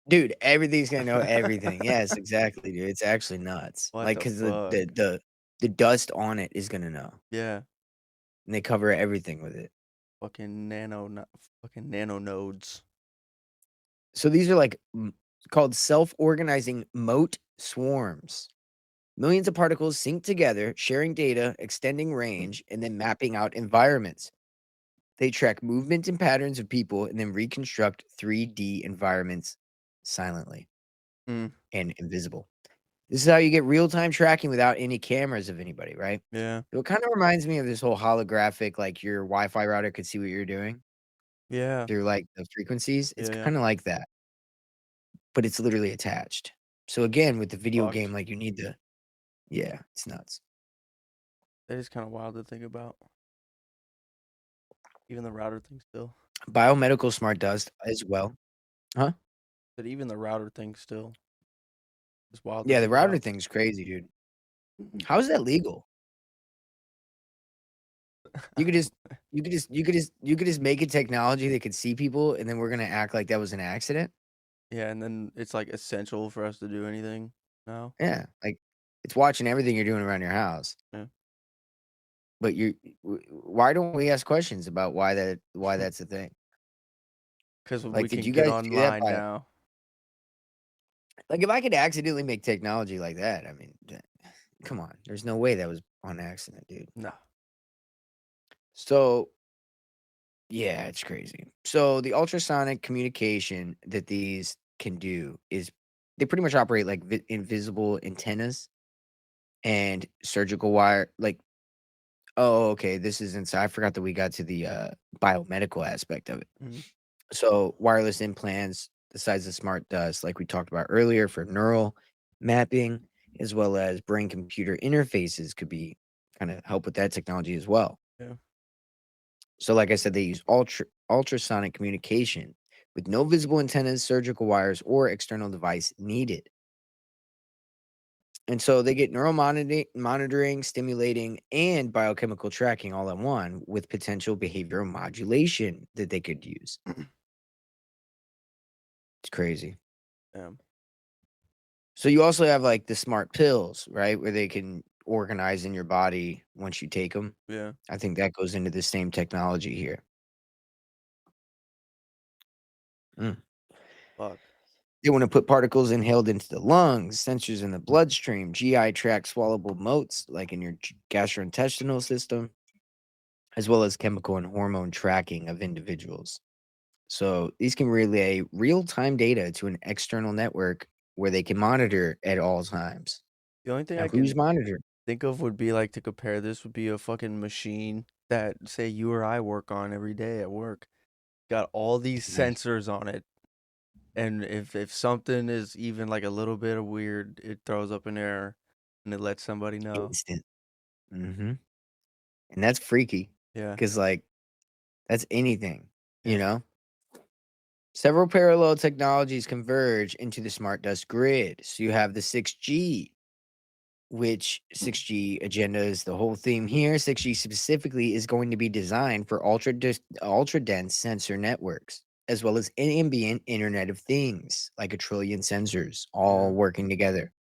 Speaker 1: Dude, everything's gonna know everything. Yes, exactly, dude. It's actually nuts.
Speaker 2: What
Speaker 1: Like,
Speaker 2: the
Speaker 1: cause
Speaker 2: fuck?
Speaker 1: the dust on it is gonna know,
Speaker 2: Yeah.
Speaker 1: and they cover everything with it.
Speaker 2: Fucking nano nodes.
Speaker 1: So these are like called self-organizing mote swarms. Millions of particles sync together, sharing data, extending range, and then mapping out environments. They track movement and patterns of people and then reconstruct 3D environments silently
Speaker 2: Mm,
Speaker 1: and invisible. This is how you get real-time tracking without any cameras of anybody, right?
Speaker 2: yeah.
Speaker 1: So it kind of reminds me of this whole holographic, like your Wi-Fi router could see what you're doing
Speaker 2: Yeah.
Speaker 1: through like the frequencies. It's
Speaker 2: Yeah, yeah.
Speaker 1: kind of like that, but it's literally attached. So again, with the video game,
Speaker 2: Fucked.
Speaker 1: like you need to, yeah, it's nuts.
Speaker 2: That is kind of wild to think about. Even the router thing still.
Speaker 1: Biomedical smart dust as well. Huh?
Speaker 2: But even the router thing still is wild to
Speaker 1: Yeah, the
Speaker 2: think
Speaker 1: router
Speaker 2: about.
Speaker 1: thing's crazy, dude. How is that legal? You could just you could just make a technology that could see people and then we're gonna act like that was an accident?
Speaker 2: Yeah, and then it's like essential for us to do anything now.
Speaker 1: Yeah, like it's watching everything you're doing around your house.
Speaker 2: Yeah.
Speaker 1: But why don't we ask questions about why that's the thing?
Speaker 2: Because
Speaker 1: Like,
Speaker 2: we
Speaker 1: did
Speaker 2: can
Speaker 1: you
Speaker 2: get
Speaker 1: guys do that
Speaker 2: online
Speaker 1: by
Speaker 2: now.
Speaker 1: like if I could accidentally make technology like that, I mean, come on. There's no way that was on accident, dude.
Speaker 2: No.
Speaker 1: So yeah, it's crazy. So the ultrasonic communication that these can do is they pretty much operate like invisible antennas and surgical wire. Like, oh, okay, this is inside. I forgot that we got to the biomedical aspect of it.
Speaker 2: Mm,
Speaker 1: So wireless implants, the size of smart dust, like we talked about earlier, for neural mapping, as well as brain computer interfaces, could be kind of help with that technology as well.
Speaker 2: yeah.
Speaker 1: So, like I said, they use ultrasonic communication with no visible antennas, surgical wires, or external device needed. And so they get neural monitoring, stimulating, and biochemical tracking all in one with potential behavioral modulation that they could use. It's crazy.
Speaker 2: Damn.
Speaker 1: So you also have like the smart pills, right? Where they can organize in your body once you take them.
Speaker 2: Yeah.
Speaker 1: I think that goes into the same technology here. Mm.
Speaker 2: Fuck.
Speaker 1: They want to put particles inhaled into the lungs, sensors in the bloodstream, GI tract swallowable motes, like in your gastrointestinal system, as well as chemical and hormone tracking of individuals. So these can relay real time data to an external network where they can monitor at all times.
Speaker 2: The only thing
Speaker 1: Now,
Speaker 2: I
Speaker 1: who's
Speaker 2: can
Speaker 1: monitoring?
Speaker 2: think of would be like to compare this would be a fucking machine that say you or I work on every day at work. Got all these
Speaker 1: Nice.
Speaker 2: sensors on it. And if something is even like a little bit of weird, it throws up an error and it lets somebody know.
Speaker 1: Instant. Hmm. And that's freaky
Speaker 2: Yeah.
Speaker 1: because, like, that's anything, you
Speaker 2: Yeah.
Speaker 1: know? Several parallel technologies converge into the smart dust grid. So you have the 6G, which 6G agenda is the whole theme here. 6G specifically is going to be designed for ultra dense sensor networks, as well as ambient Internet of Things, like a trillion sensors all
Speaker 2: Yeah.
Speaker 1: working together.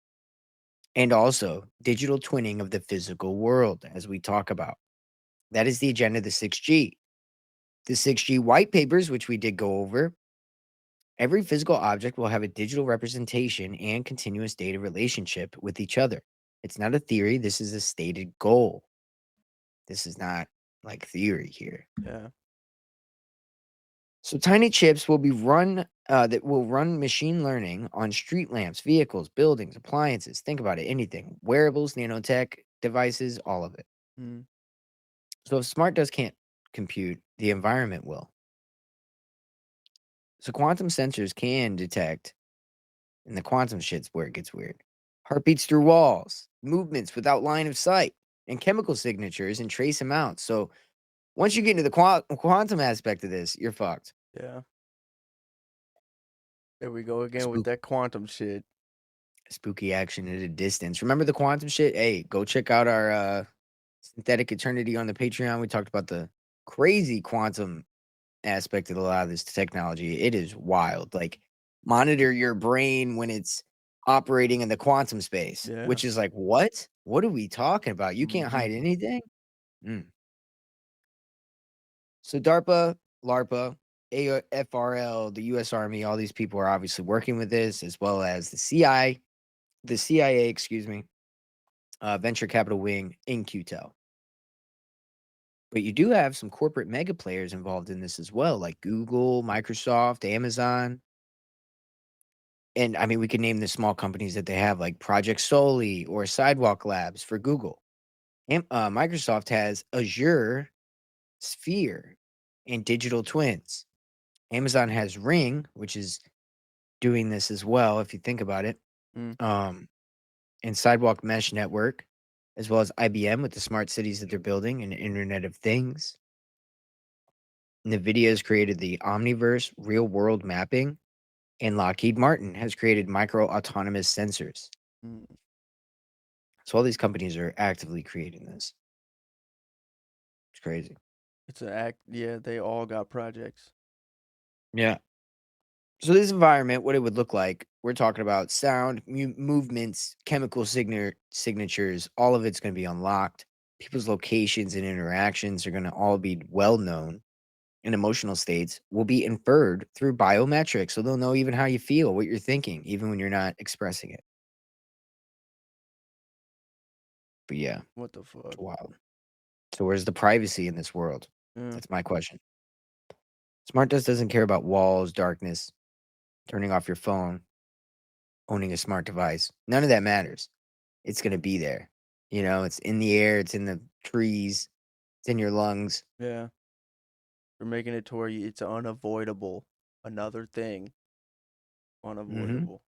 Speaker 1: and also digital twinning of the physical world, as we talk about. That is the agenda of the 6G. The 6G white papers, which we did go over, every physical object will have a digital representation and continuous data relationship with each other. It's not a theory, this is a stated goal. This is not like theory here.
Speaker 2: Yeah.
Speaker 1: So tiny chips will be run that will run machine learning on street lamps, vehicles, buildings, appliances. Think about it, anything. Wearables, nanotech devices, all of it.
Speaker 2: Mm.
Speaker 1: So if smart does can't compute, the environment will. So quantum sensors can detect, and the quantum shit's where it gets weird. Heartbeats through walls, movements without line of sight, and chemical signatures and trace amounts. So once you get into the quantum aspect of this, you're fucked.
Speaker 2: Yeah. There we go again with
Speaker 1: Spook,
Speaker 2: that quantum shit.
Speaker 1: spooky action at a distance. Remember the quantum shit? Hey, go check out our synthetic eternity on the Patreon. We talked about the crazy quantum aspect of a lot of this technology. It is wild. Like, monitor your brain when it's operating in the quantum space,
Speaker 2: Yeah.
Speaker 1: which is like, what? What are we talking about? You can't hide
Speaker 2: Mhm.
Speaker 1: anything. Mm. So DARPA, LARPA, AFRL, the U.S. Army, all these people are obviously working with this, as well as the CIA, excuse me, venture capital wing in QTEL. But you do have some corporate mega players involved in this as well, like Google, Microsoft, Amazon. And I mean, we could name the small companies that they have, like Project Soli or Sidewalk Labs for Google. And Microsoft has Azure, Sphere, and Digital Twins. Amazon has Ring, which is doing this as well, if you think about it.
Speaker 2: Mm.
Speaker 1: And Sidewalk Mesh Network, as well as IBM with the smart cities that they're building and Internet of Things. NVIDIA has created the Omniverse real world mapping, and Lockheed Martin has created micro autonomous sensors.
Speaker 2: Mm.
Speaker 1: So all these companies are actively creating this. It's crazy.
Speaker 2: It's an act. Yeah, they all got projects.
Speaker 1: Yeah. So this environment, what it would look like, we're talking about sound, movements, chemical signatures. All of it's going to be unlocked. People's locations and interactions are going to all be well known, and emotional states will be inferred through biometrics. So they'll know even how you feel, what you're thinking, even when you're not expressing it. But yeah,
Speaker 2: What the fuck?
Speaker 1: it's wild. So where's the privacy in this world?
Speaker 2: Yeah.
Speaker 1: That's my question. Smart Dust doesn't care about walls, darkness, turning off your phone, owning a smart device. None of that matters. It's going to be there. You know, it's in the air, it's in the trees, it's in your lungs.
Speaker 2: Yeah. They're making it to where it's unavoidable. Another thing.
Speaker 1: Hmm.
Speaker 2: Unavoidable.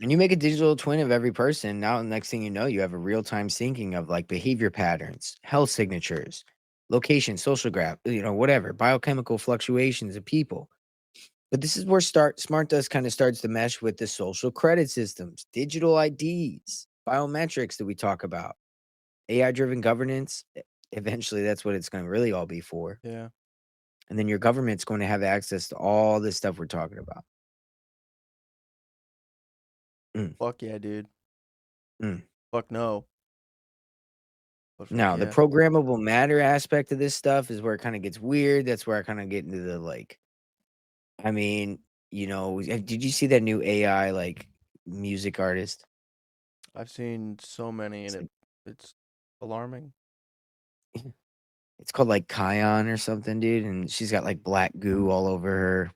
Speaker 1: And you make a digital twin of every person. Now, the next thing you know, you have a real time syncing of like behavior patterns, health signatures, location, social graph, whatever, biochemical fluctuations of people. But this is where Smart Dust kind of starts to mesh with the social credit systems, digital IDs, biometrics that we talk about, AI driven governance. Eventually, that's what it's going to really all be for.
Speaker 2: Yeah.
Speaker 1: And then your government's going to have access to all this stuff we're talking about. Mm,
Speaker 2: Fuck yeah, dude.
Speaker 1: mm.
Speaker 2: Fuck no. But fuck
Speaker 1: Now, the
Speaker 2: yeah.
Speaker 1: programmable matter aspect of this stuff is where it kind of gets weird. That's where I kind of get into the like, I mean, did you see that new AI like music artist?
Speaker 2: I've seen so many and
Speaker 1: It's, like,
Speaker 2: it's alarming.
Speaker 1: it's called like Kion or something, dude. And she's got like black goo all over her.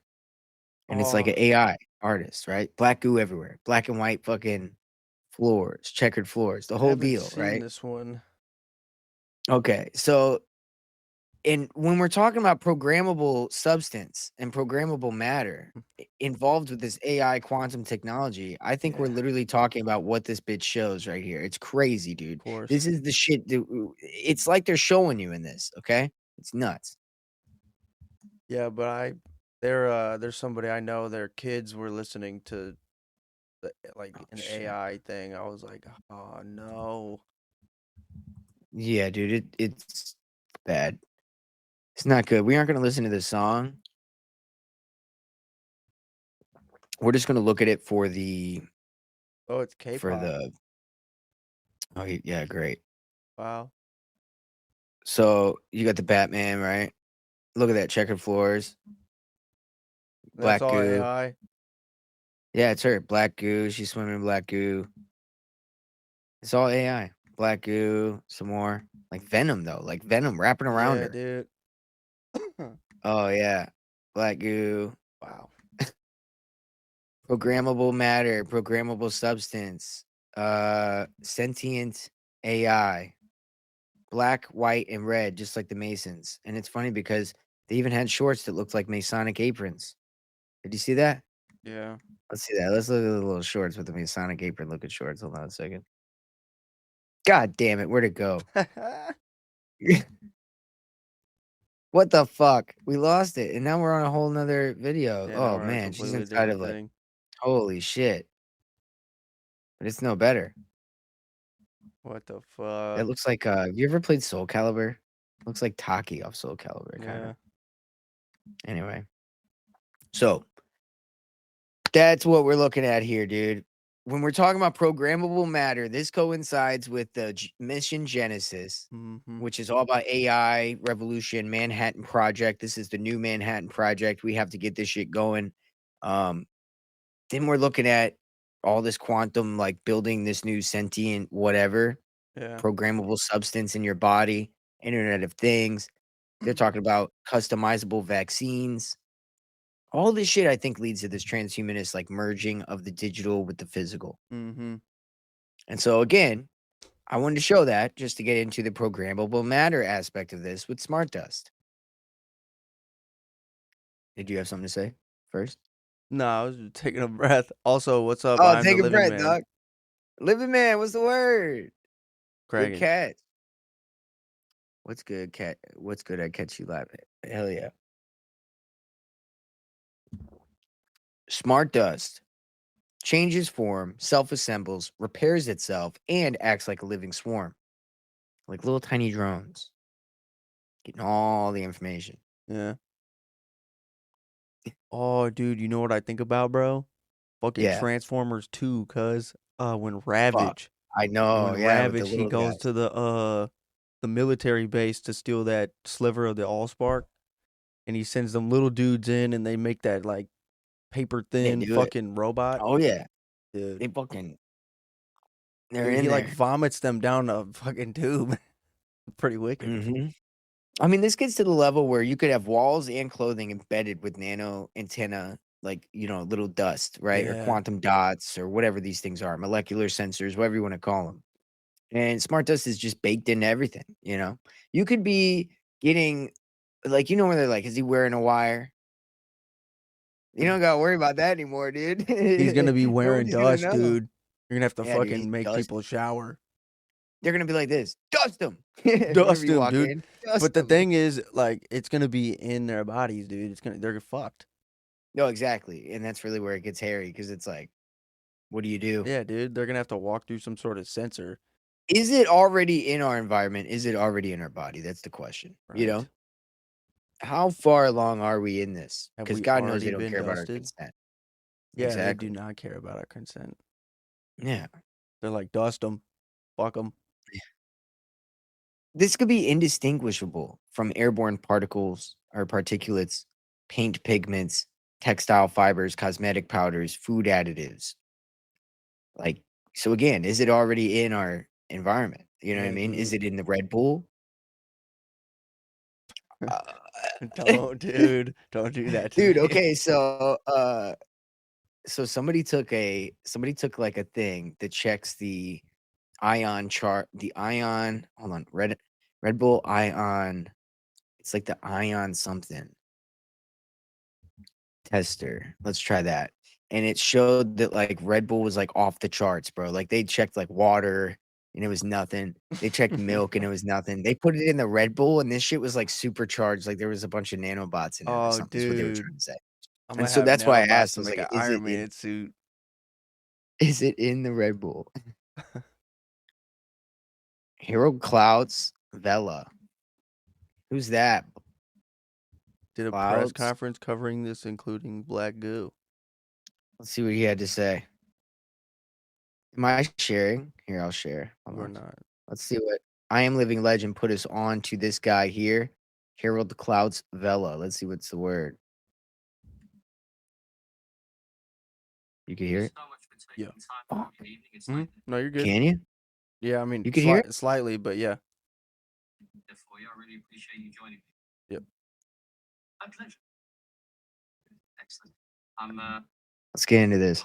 Speaker 1: And it's like
Speaker 2: Oh,
Speaker 1: an AI artist, right? Black goo everywhere, black and white fucking floors, checkered floors, the
Speaker 2: I
Speaker 1: whole
Speaker 2: haven't
Speaker 1: deal,
Speaker 2: seen
Speaker 1: right?
Speaker 2: this one.
Speaker 1: Okay. So and when we're talking about programmable substance and programmable matter involved with this AI quantum technology, I think we're
Speaker 2: Yeah, of
Speaker 1: literally talking about what this bitch shows right here. It's crazy, dude.
Speaker 2: course.
Speaker 1: This is the shit. It's like they're showing you in this. Okay, it's nuts.
Speaker 2: Yeah, but there's somebody I know, their kids were listening to like
Speaker 1: Oh
Speaker 2: an
Speaker 1: shit.
Speaker 2: AI thing. I was like, oh no.
Speaker 1: Yeah, dude. It's bad. It's not good. We aren't gonna listen to this song. We're just gonna look at it for the
Speaker 2: Oh, it's
Speaker 1: for
Speaker 2: K-pop.
Speaker 1: the Oh, yeah, great.
Speaker 2: Wow.
Speaker 1: So you got the Batman, right? Look at that, checkered floors,
Speaker 2: That's
Speaker 1: black
Speaker 2: all
Speaker 1: goo.
Speaker 2: AI.
Speaker 1: Yeah, it's her. Black goo. She's swimming in black goo. It's all AI. Black goo, some more. Like Venom, though. Like Venom wrapping around
Speaker 2: Yeah,
Speaker 1: her.
Speaker 2: dude.
Speaker 1: Oh, yeah. Black goo.
Speaker 2: Wow.
Speaker 1: Programmable matter, programmable substance, sentient AI. Black, white, and red, just like the Masons. And it's funny because they even had shorts that looked like Masonic aprons. Did you see that?
Speaker 2: Yeah.
Speaker 1: Let's see that. Let's look at the little shorts with the Masonic apron looking shorts. Hold on a second. God damn it. Where'd it go? What the fuck? We lost it. And now we're on a whole nother video.
Speaker 2: Yeah, now
Speaker 1: Oh,
Speaker 2: we're on a
Speaker 1: man. She's
Speaker 2: completely
Speaker 1: inside
Speaker 2: different
Speaker 1: of it.
Speaker 2: thing.
Speaker 1: Holy shit. But it's no better.
Speaker 2: What the
Speaker 1: It
Speaker 2: fuck?
Speaker 1: looks like, have you ever played Soul Calibur? Looks like Taki off Soul Calibur, kind
Speaker 2: Yeah.
Speaker 1: of. Anyway. So, that's what we're looking at here, dude. When we're talking about programmable matter, this coincides with the mission Genesis,
Speaker 2: Mm-hmm.
Speaker 1: which is all about AI, revolution, Manhattan Project. This is the new Manhattan Project. We have to get this shit going. Then we're looking at all this quantum, like building this new sentient whatever,
Speaker 2: Yeah.
Speaker 1: programmable substance in your body, Internet of Things. They're talking about customizable vaccines. All this shit, I think, leads to this transhumanist like merging of the digital with the physical.
Speaker 2: Mm-hmm.
Speaker 1: And so, again, I wanted to show that just to get into the programmable matter aspect of this with Smart Dust. Did you have something to say first?
Speaker 2: No, I was just taking a breath. Also, what's up?
Speaker 1: Oh,
Speaker 2: I'm the
Speaker 1: take a
Speaker 2: living
Speaker 1: breath,
Speaker 2: man.
Speaker 1: dog. Living man, what's the word? Good
Speaker 2: Cracking.
Speaker 1: catch. What's good, cat? What's good? I catch you live. Hell yeah. Smart Dust changes form, self assembles, repairs itself, and acts like a living swarm, like little tiny drones, getting all the information.
Speaker 2: Yeah. Oh, dude, you know what I think about, bro? Fucking
Speaker 1: Yeah.
Speaker 2: Transformers 2, cuz when
Speaker 1: Fuck.
Speaker 2: Ravage
Speaker 1: I know.
Speaker 2: when
Speaker 1: Yeah, with the
Speaker 2: Ravage he
Speaker 1: little
Speaker 2: goes
Speaker 1: guys.
Speaker 2: to the military base to steal that sliver of the Allspark, and he sends them little dudes in, and they make that like paper
Speaker 1: They
Speaker 2: thin
Speaker 1: do it.
Speaker 2: fucking robot.
Speaker 1: Oh yeah.
Speaker 2: Dude,
Speaker 1: They fucking they're
Speaker 2: dude,
Speaker 1: in
Speaker 2: he like
Speaker 1: there.
Speaker 2: vomits them down a fucking tube. Pretty wicked.
Speaker 1: Mhm. I mean, this gets to the level where you could have walls and clothing embedded with nano antenna, like, little dust, right? Or
Speaker 2: Yeah.
Speaker 1: quantum dots or whatever these things are, molecular sensors, whatever you want to call them. And smart dust is just baked into everything. You could be getting like, where they're like, is he wearing a wire? You don't gotta worry about that anymore, dude.
Speaker 2: He's gonna be wearing
Speaker 1: Nobody's gonna
Speaker 2: dust,
Speaker 1: know.
Speaker 2: dude. You're gonna have to
Speaker 1: Yeah, dude, he's
Speaker 2: fucking make people
Speaker 1: dusty.
Speaker 2: shower.
Speaker 1: They're gonna be like this, dust them whenever
Speaker 2: Dust
Speaker 1: you
Speaker 2: him,
Speaker 1: walk
Speaker 2: dude.
Speaker 1: in, dust
Speaker 2: But the
Speaker 1: them.
Speaker 2: thing is, like, it's gonna be in their bodies, dude. They're fucked.
Speaker 1: No, exactly, and that's really where it gets hairy because it's like, what do you do?
Speaker 2: Yeah, dude. They're gonna have to walk through some sort of sensor.
Speaker 1: Is it already in our environment? Is it already in our body? That's the question.
Speaker 2: Right.
Speaker 1: How far along are we in this?
Speaker 2: Have
Speaker 1: Because
Speaker 2: we
Speaker 1: God knows
Speaker 2: already
Speaker 1: they don't
Speaker 2: been
Speaker 1: care about our
Speaker 2: dusted?
Speaker 1: consent.
Speaker 2: Yeah, they do
Speaker 1: Exactly.
Speaker 2: not care about our consent.
Speaker 1: Yeah.
Speaker 2: They're like, dust them, fuck them.
Speaker 1: This could be indistinguishable from airborne particles or particulates, paint pigments, textile fibers, cosmetic powders, food additives. Like, so again, is it already in our environment? You know what I
Speaker 2: Yeah,
Speaker 1: mean? Is
Speaker 2: dude.
Speaker 1: it in the Red Bull? Uh,
Speaker 2: Don't, dude. Don't do that to
Speaker 1: dude,
Speaker 2: me.
Speaker 1: okay, so somebody took like a thing that checks the ion chart, the ion, hold on, Red Bull ion, it's like the ion something tester. Let's try that. And it showed that like Red Bull was like off the charts, bro. Like they checked like water and it was nothing. They checked milk and it was nothing. They put it in the Red Bull and this shit was like supercharged. Like there was a bunch of nanobots in it or
Speaker 2: Oh,
Speaker 1: something, is what they were
Speaker 2: dude.
Speaker 1: trying to say.
Speaker 2: I'm
Speaker 1: And
Speaker 2: gonna
Speaker 1: so
Speaker 2: have
Speaker 1: that's why I
Speaker 2: nanobots
Speaker 1: asked, I
Speaker 2: to
Speaker 1: was
Speaker 2: make
Speaker 1: like,
Speaker 2: an Iron Man suit.
Speaker 1: is it in the Red Bull? Hero Clouds Vela. Who's that?
Speaker 2: Did a press
Speaker 1: Clouds?
Speaker 2: conference covering this, including black goo.
Speaker 1: Let's see what he had to say. Am I sharing? Here, I'll share. Hold
Speaker 2: We're
Speaker 1: on.
Speaker 2: not.
Speaker 1: Let's see what I Am Living Legend put us on to this guy here. Harold the Clouds Vela. Let's see what's the word. You can hear it?
Speaker 2: Yeah.
Speaker 1: Fuck.
Speaker 2: No, you're good.
Speaker 1: Can you?
Speaker 2: Yeah, I mean,
Speaker 1: You can hear it?
Speaker 2: slightly, but yeah. Yep.
Speaker 1: Let's get into this.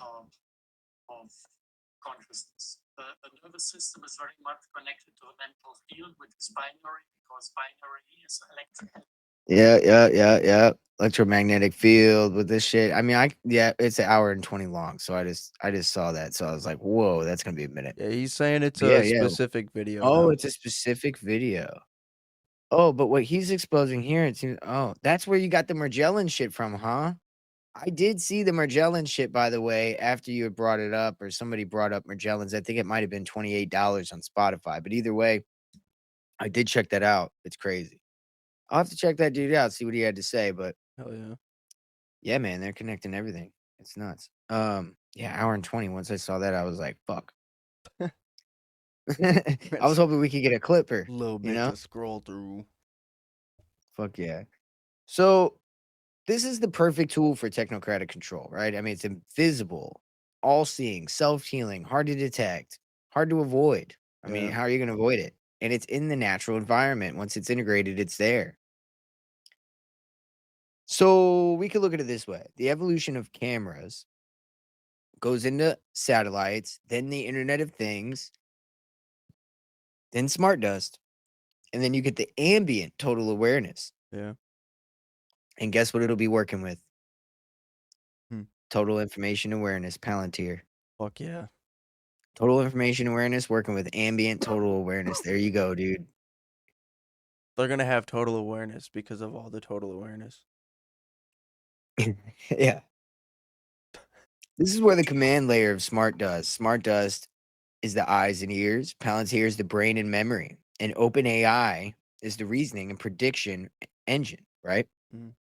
Speaker 1: Yeah. Electromagnetic field with this shit. I mean, it's an hour and 20 long. So I just saw that. So I was like, whoa, that's gonna be a minute.
Speaker 2: Yeah, he's saying it's
Speaker 1: But yeah,
Speaker 2: a
Speaker 1: yeah.
Speaker 2: specific video
Speaker 1: Oh,
Speaker 2: though.
Speaker 1: it's a specific video. Oh, but what he's exposing here, it seems. Oh, that's where you got the Magellan shit from, huh? I did see the Magellan shit, by the way, after you had brought it up, or somebody brought up Magellan's. I think it might have been $28 on Spotify. But either way, I did check that out. It's crazy. I'll have to check that dude out, see what he had to say. But
Speaker 2: Hell yeah.
Speaker 1: yeah, man, they're connecting everything. It's nuts. Yeah, hour and 20. Once I saw that, I was like, fuck. I was hoping we could get a clipper,
Speaker 2: A little
Speaker 1: you
Speaker 2: bit
Speaker 1: know?
Speaker 2: to scroll through.
Speaker 1: Fuck yeah. So this is the perfect tool for technocratic control, right? I mean, it's invisible, all seeing, self healing, hard to detect, hard to avoid. I mean,
Speaker 2: Yeah.
Speaker 1: how are you going to avoid it? And it's in the natural environment. Once it's integrated, it's there. So we could look at it this way: the evolution of cameras goes into satellites, then the Internet of Things, then smart dust, and then you get the ambient total awareness.
Speaker 2: Yeah.
Speaker 1: And guess what it'll be working with?
Speaker 2: Hmm.
Speaker 1: Total information awareness, Palantir.
Speaker 2: Fuck yeah.
Speaker 1: Total information awareness working with ambient total awareness. There you go, dude.
Speaker 2: They're gonna have total awareness because of all the total awareness.
Speaker 1: Yeah. This is where the command layer of smart dust. Smart dust is the eyes and ears. Palantir is the brain and memory. And OpenAI is the reasoning and prediction engine, right?
Speaker 2: Mm.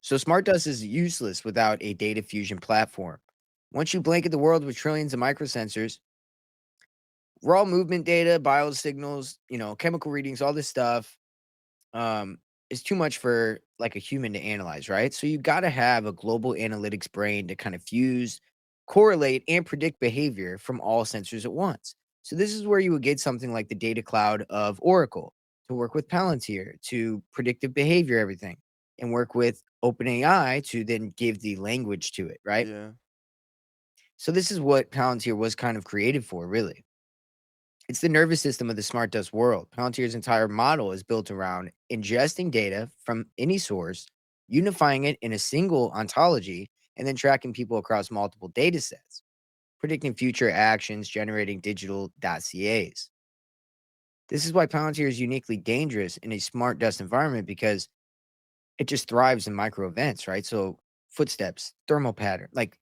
Speaker 1: So smart dust is useless without a data fusion platform. Once you blanket the world with trillions of microsensors, raw movement data, biosignals, chemical readings, all this stuff, um, is too much for like a human to analyze, right? So you got to have a global analytics brain to kind of fuse, correlate, and predict behavior from all sensors at once. So this is where you would get something like the data cloud of Oracle to work with Palantir to predictive behavior, everything, and work with OpenAI to then give the language to it, right?
Speaker 2: Yeah.
Speaker 1: So this is what Palantir was kind of created for, really. It's the nervous system of the smart dust world. Palantir's entire model is built around ingesting data from any source, unifying it in a single ontology, and then tracking people across multiple data sets, predicting future actions, generating digital .cas. This is why Palantir is uniquely dangerous in a smart dust environment because it just thrives in micro events, right? So footsteps, thermal pattern, like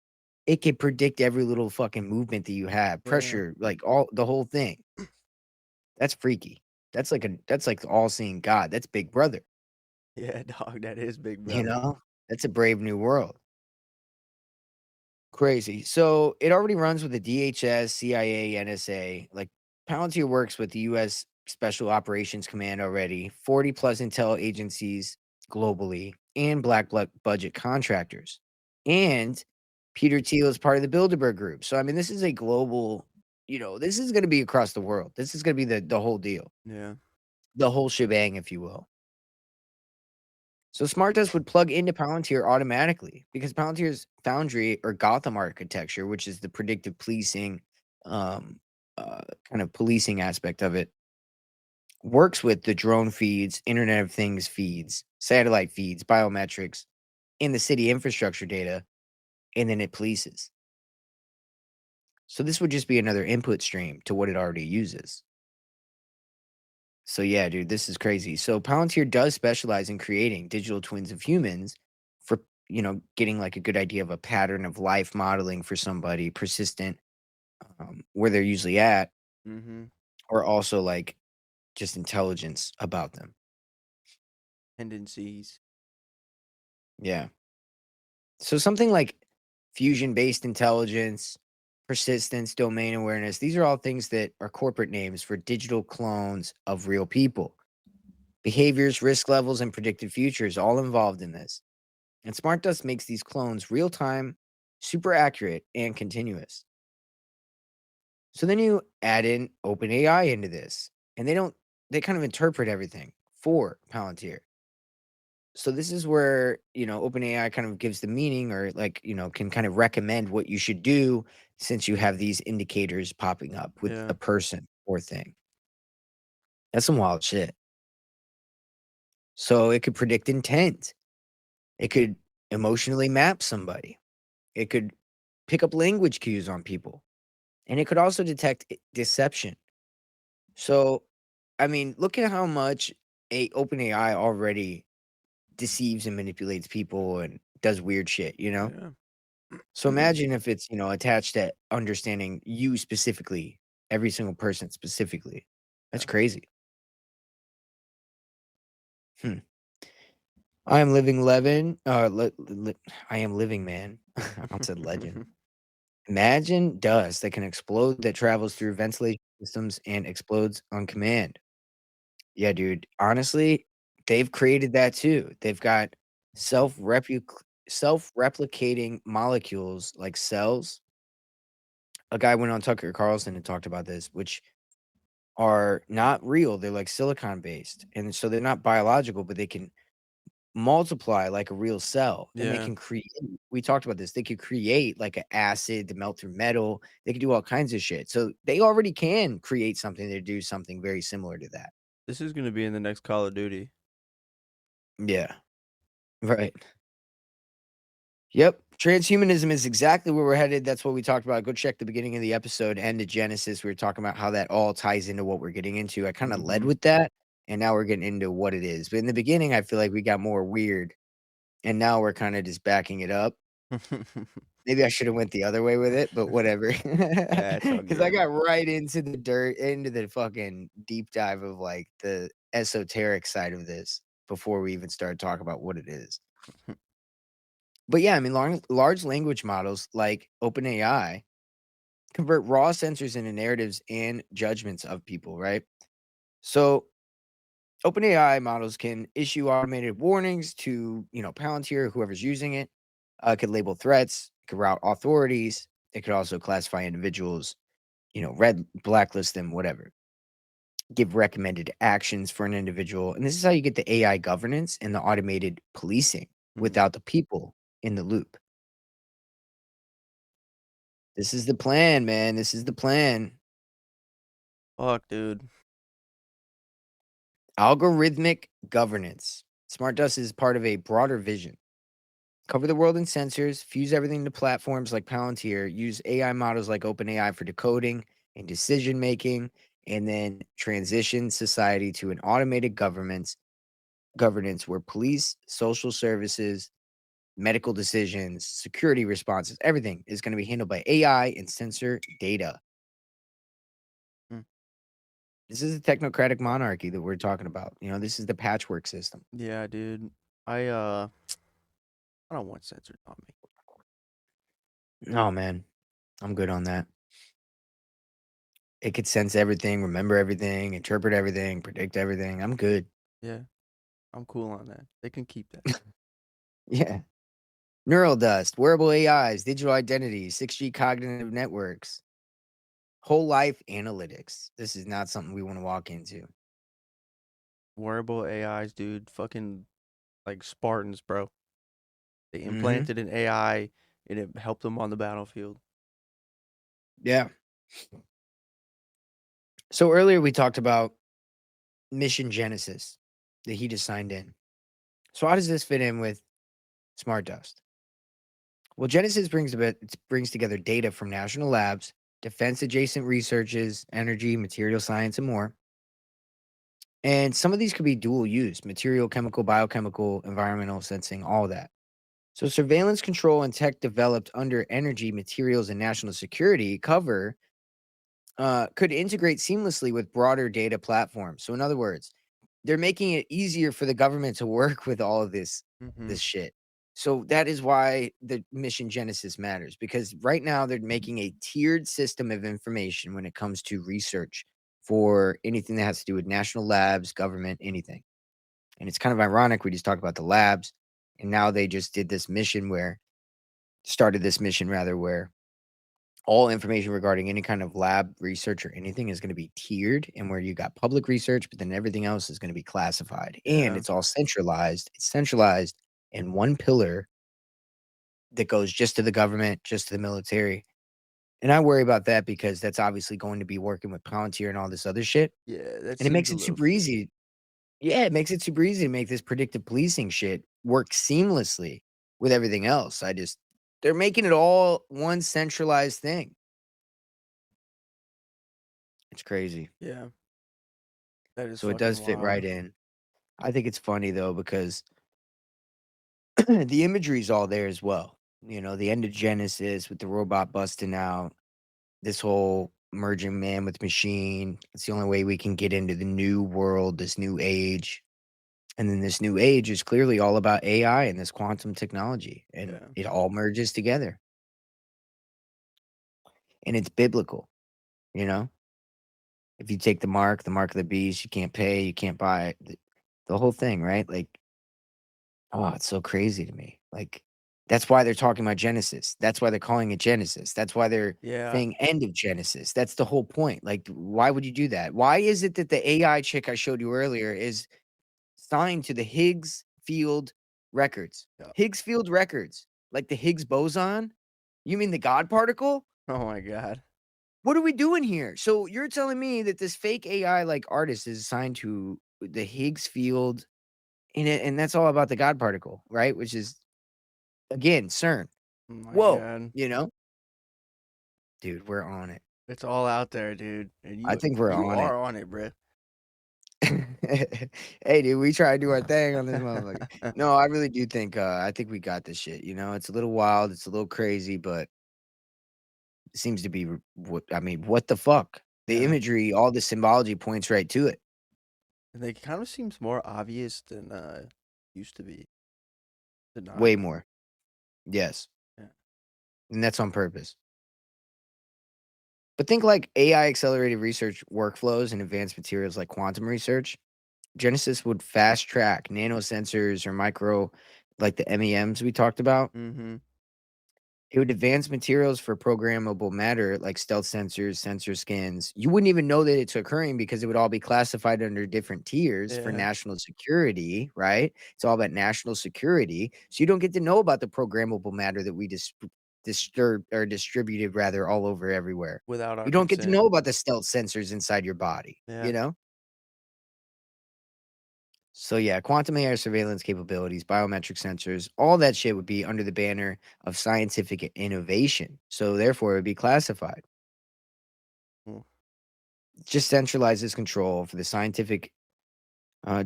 Speaker 1: it can predict every little fucking movement that you have,
Speaker 2: Yeah.
Speaker 1: pressure, like all the whole thing. That's freaky. That's like all-seeing God. That's Big Brother,
Speaker 2: Yeah, dog, that is Big
Speaker 1: you
Speaker 2: Brother.
Speaker 1: know? That's a brave new world. Crazy. So it already runs with the DHS, CIA, NSA. Like Palantir works with the US Special Operations Command already, 40 plus intel agencies globally, and budget contractors. And Peter Thiel is part of the Bilderberg group. So I mean, this is a global, this is going to be across the world. This is going to be the whole deal.
Speaker 2: Yeah.
Speaker 1: The whole shebang, if you will. So SmartDust would plug into Palantir automatically because Palantir's Foundry or Gotham architecture, which is the predictive policing, um, kind of policing aspect of it, works with the drone feeds, Internet of Things feeds, satellite feeds, biometrics, and the city infrastructure data, and then it polices. So this would just be another input stream to what it already uses. So yeah, dude, this is crazy. So Palantir does specialize in creating digital twins of humans for, getting like a good idea of a pattern of life modeling for somebody persistent, where they're usually at,
Speaker 2: Mm-hmm.
Speaker 1: or also like just intelligence about them.
Speaker 2: Tendencies.
Speaker 1: Yeah. So something like fusion based intelligence, persistence, domain awareness. These are all things that are corporate names for digital clones of real people. Behaviors, risk levels, and predicted futures all involved in this. And Smart Dust makes these clones real time, super accurate, and continuous. So then you add in OpenAI into this, and they kind of interpret everything for Palantir. So this is where, OpenAI kind of gives the meaning or can kind of recommend what you should do since you have these indicators popping up with
Speaker 2: Yeah.
Speaker 1: a person or thing. That's some wild shit. So it could predict intent. It could emotionally map somebody. It could pick up language cues on people. And it could also detect deception. So, I mean, look at how much a OpenAI already deceives and manipulates people and does weird shit, you know?
Speaker 2: Yeah.
Speaker 1: So imagine if it's, attached to understanding you specifically, every single person specifically. That's
Speaker 2: Yeah.
Speaker 1: crazy. Hmm. I am living Levin. I am living man. I almost said legend. Imagine dust that can explode that travels through ventilation systems and explodes on command. Yeah, dude. Honestly, they've created that too. They've got self-replicating molecules like cells. A guy went on Tucker Carlson and talked about this, which are not real. They're like silicon based. And so they're not biological, but they can multiply like a real cell. And they
Speaker 2: Yeah.
Speaker 1: can create, we talked about this, they could create like an acid to melt through metal. They can do all kinds of shit. So they already can create something to do something very similar to that.
Speaker 2: This is gonna be in the next Call of Duty.
Speaker 1: Yeah. Right. Yep. Transhumanism is exactly where we're headed. That's what we talked about. Go check the beginning of the episode and the Genesis. We were talking about how that all ties into what we're getting into. I kind of led
Speaker 2: Mhm.
Speaker 1: with that, and now we're getting into what it is. But in the beginning, I feel like we got more weird, and now we're kind of just backing it up. Maybe I should have went the other way with it, but whatever.
Speaker 2: Yeah, it's all
Speaker 1: Because I
Speaker 2: good.
Speaker 1: got right into the dirt, into the fucking deep dive of like the esoteric side of this before we even started talking about what it is. But yeah, I mean, large language models like OpenAI convert raw sensors into narratives and judgments of people, right? So OpenAI models can issue automated warnings to, Palantir, whoever's using it. Could label threats, could route authorities. It could also classify individuals, red, blacklist them, whatever. Give recommended actions for an individual. And this is how you get the AI governance and the automated policing
Speaker 2: Mm.
Speaker 1: without the people in the loop. This is the plan, man. This is the plan.
Speaker 2: Fuck, dude.
Speaker 1: Algorithmic governance. Smart Dust is part of a broader vision. Cover the world in sensors, fuse everything to platforms like Palantir, use AI models like OpenAI for decoding and decision making, and then transition society to an automated governance where police, social services, medical decisions, security responses, everything is going to be handled by AI and sensor data.
Speaker 2: Mm.
Speaker 1: This is a technocratic monarchy that we're talking about. This is the patchwork system.
Speaker 2: Yeah, dude. I don't want censored on me.
Speaker 1: Oh man, I'm good on that. It could sense everything, remember everything, interpret everything, predict everything. I'm good.
Speaker 2: Yeah, I'm cool on that. They can keep that.
Speaker 1: Yeah. Neural dust, wearable AIs, digital identities, 6G cognitive networks, whole life analytics. This is not something we want to walk into.
Speaker 2: Wearable AIs, dude. Fucking like Spartans, bro. They
Speaker 1: Hmm.
Speaker 2: implanted an AI and it helped them on the battlefield.
Speaker 1: Yeah. So earlier we talked about Mission Genesis that he just signed in. So how does this fit in with Smart Dust? Well, Genesis brings together data from national labs, defense adjacent researches, energy, material science, and more. And some of these could be dual use: material, chemical, biochemical, environmental sensing, all that. So, surveillance control and tech developed under energy, materials, and national security cover could integrate seamlessly with broader data platforms. So, in other words, they're making it easier for the government to work with all of this
Speaker 2: Mm-hmm.
Speaker 1: shit. So that is why the mission Genesis matters, because right now they're making a tiered system of information when it comes to research for anything that has to do with national labs, government, anything. And it's kind of ironic. We just talked about the labs, and now they just did this mission where started this mission rather where all information regarding any kind of lab research or anything is going to be tiered, and where you got public research, but then everything else is going to be classified, and
Speaker 2: Yeah.
Speaker 1: it's all centralized. It's centralized in one pillar that goes just to the government, just to the military. And I worry about that because that's obviously going to be working with Palantir and all this other shit.
Speaker 2: Yeah, that
Speaker 1: And it
Speaker 2: seems
Speaker 1: makes
Speaker 2: a
Speaker 1: it
Speaker 2: little
Speaker 1: super easy. Yeah, it makes it super easy to make this predictive policing shit work seamlessly with everything else. They're making it all one centralized thing. It's crazy.
Speaker 2: yeah. That is
Speaker 1: So it
Speaker 2: fucking
Speaker 1: does fit right
Speaker 2: wild.
Speaker 1: in. I think it's funny though because the imagery is all there as well. You know, the end of Genesis with the robot busting out, this whole merging man with machine. It's the only way we can get into the new world, this new age. And then this new age is clearly all about AI and this quantum technology, and
Speaker 2: Yeah.
Speaker 1: it all merges together. And it's biblical, you know? If you take the mark of the beast, you can't pay, you can't buy it. The whole thing, right? Like, oh, it's so crazy to me. Like, that's why they're talking about Genesis. That's why they're calling it Genesis. That's why they're
Speaker 2: Yeah.
Speaker 1: saying end of Genesis. That's the whole point. Like, why would you do that? Why is it that the AI chick I showed you earlier is signed to the Higgs field records?
Speaker 2: Yeah.
Speaker 1: Higgs field records, like the Higgs boson? You mean the God particle?
Speaker 2: Oh my god.
Speaker 1: What are we doing here? So you're telling me that this fake AI like artist is assigned to the Higgs field, and that's all about the God particle, right? Which is again CERN.
Speaker 2: Oh my
Speaker 1: Whoa,
Speaker 2: god.
Speaker 1: you know, dude, we're on it.
Speaker 2: It's all out there, dude. And
Speaker 1: I think we're
Speaker 2: you
Speaker 1: on it.
Speaker 2: are on it, bro.
Speaker 1: Hey, dude, we try to do our thing on this motherfucker. No, I really do think I think we got this shit. You know, it's a little wild, it's a little crazy, but it seems to be what I mean. What the fuck? The
Speaker 2: Yeah.
Speaker 1: imagery, all the symbology points right to it.
Speaker 2: And it kind of seems more obvious than used to be.
Speaker 1: Way
Speaker 2: Deniable.
Speaker 1: more. Yes,
Speaker 2: Yeah.
Speaker 1: and that's on purpose. But think like AI accelerated research workflows and advanced materials like quantum research. Genesis would fast track nanosensors or micro, like the MEMs we talked about.
Speaker 2: Mm-hmm.
Speaker 1: It would advance materials for programmable matter like stealth sensors, sensor skins. You wouldn't even know that it's occurring because it would all be classified under different tiers for
Speaker 2: Yeah.
Speaker 1: national security, right? It's all about national security. So you don't get to know about the programmable matter that we disturb or distributed rather all over everywhere.
Speaker 2: Without our
Speaker 1: You don't get to
Speaker 2: consent.
Speaker 1: know about the stealth sensors inside your body,
Speaker 2: Yeah.
Speaker 1: you know? So yeah, quantum AI surveillance capabilities, biometric sensors, all that shit would be under the banner of scientific innovation. So therefore, it would be classified.
Speaker 2: Mm.
Speaker 1: Just centralizes control for the scientific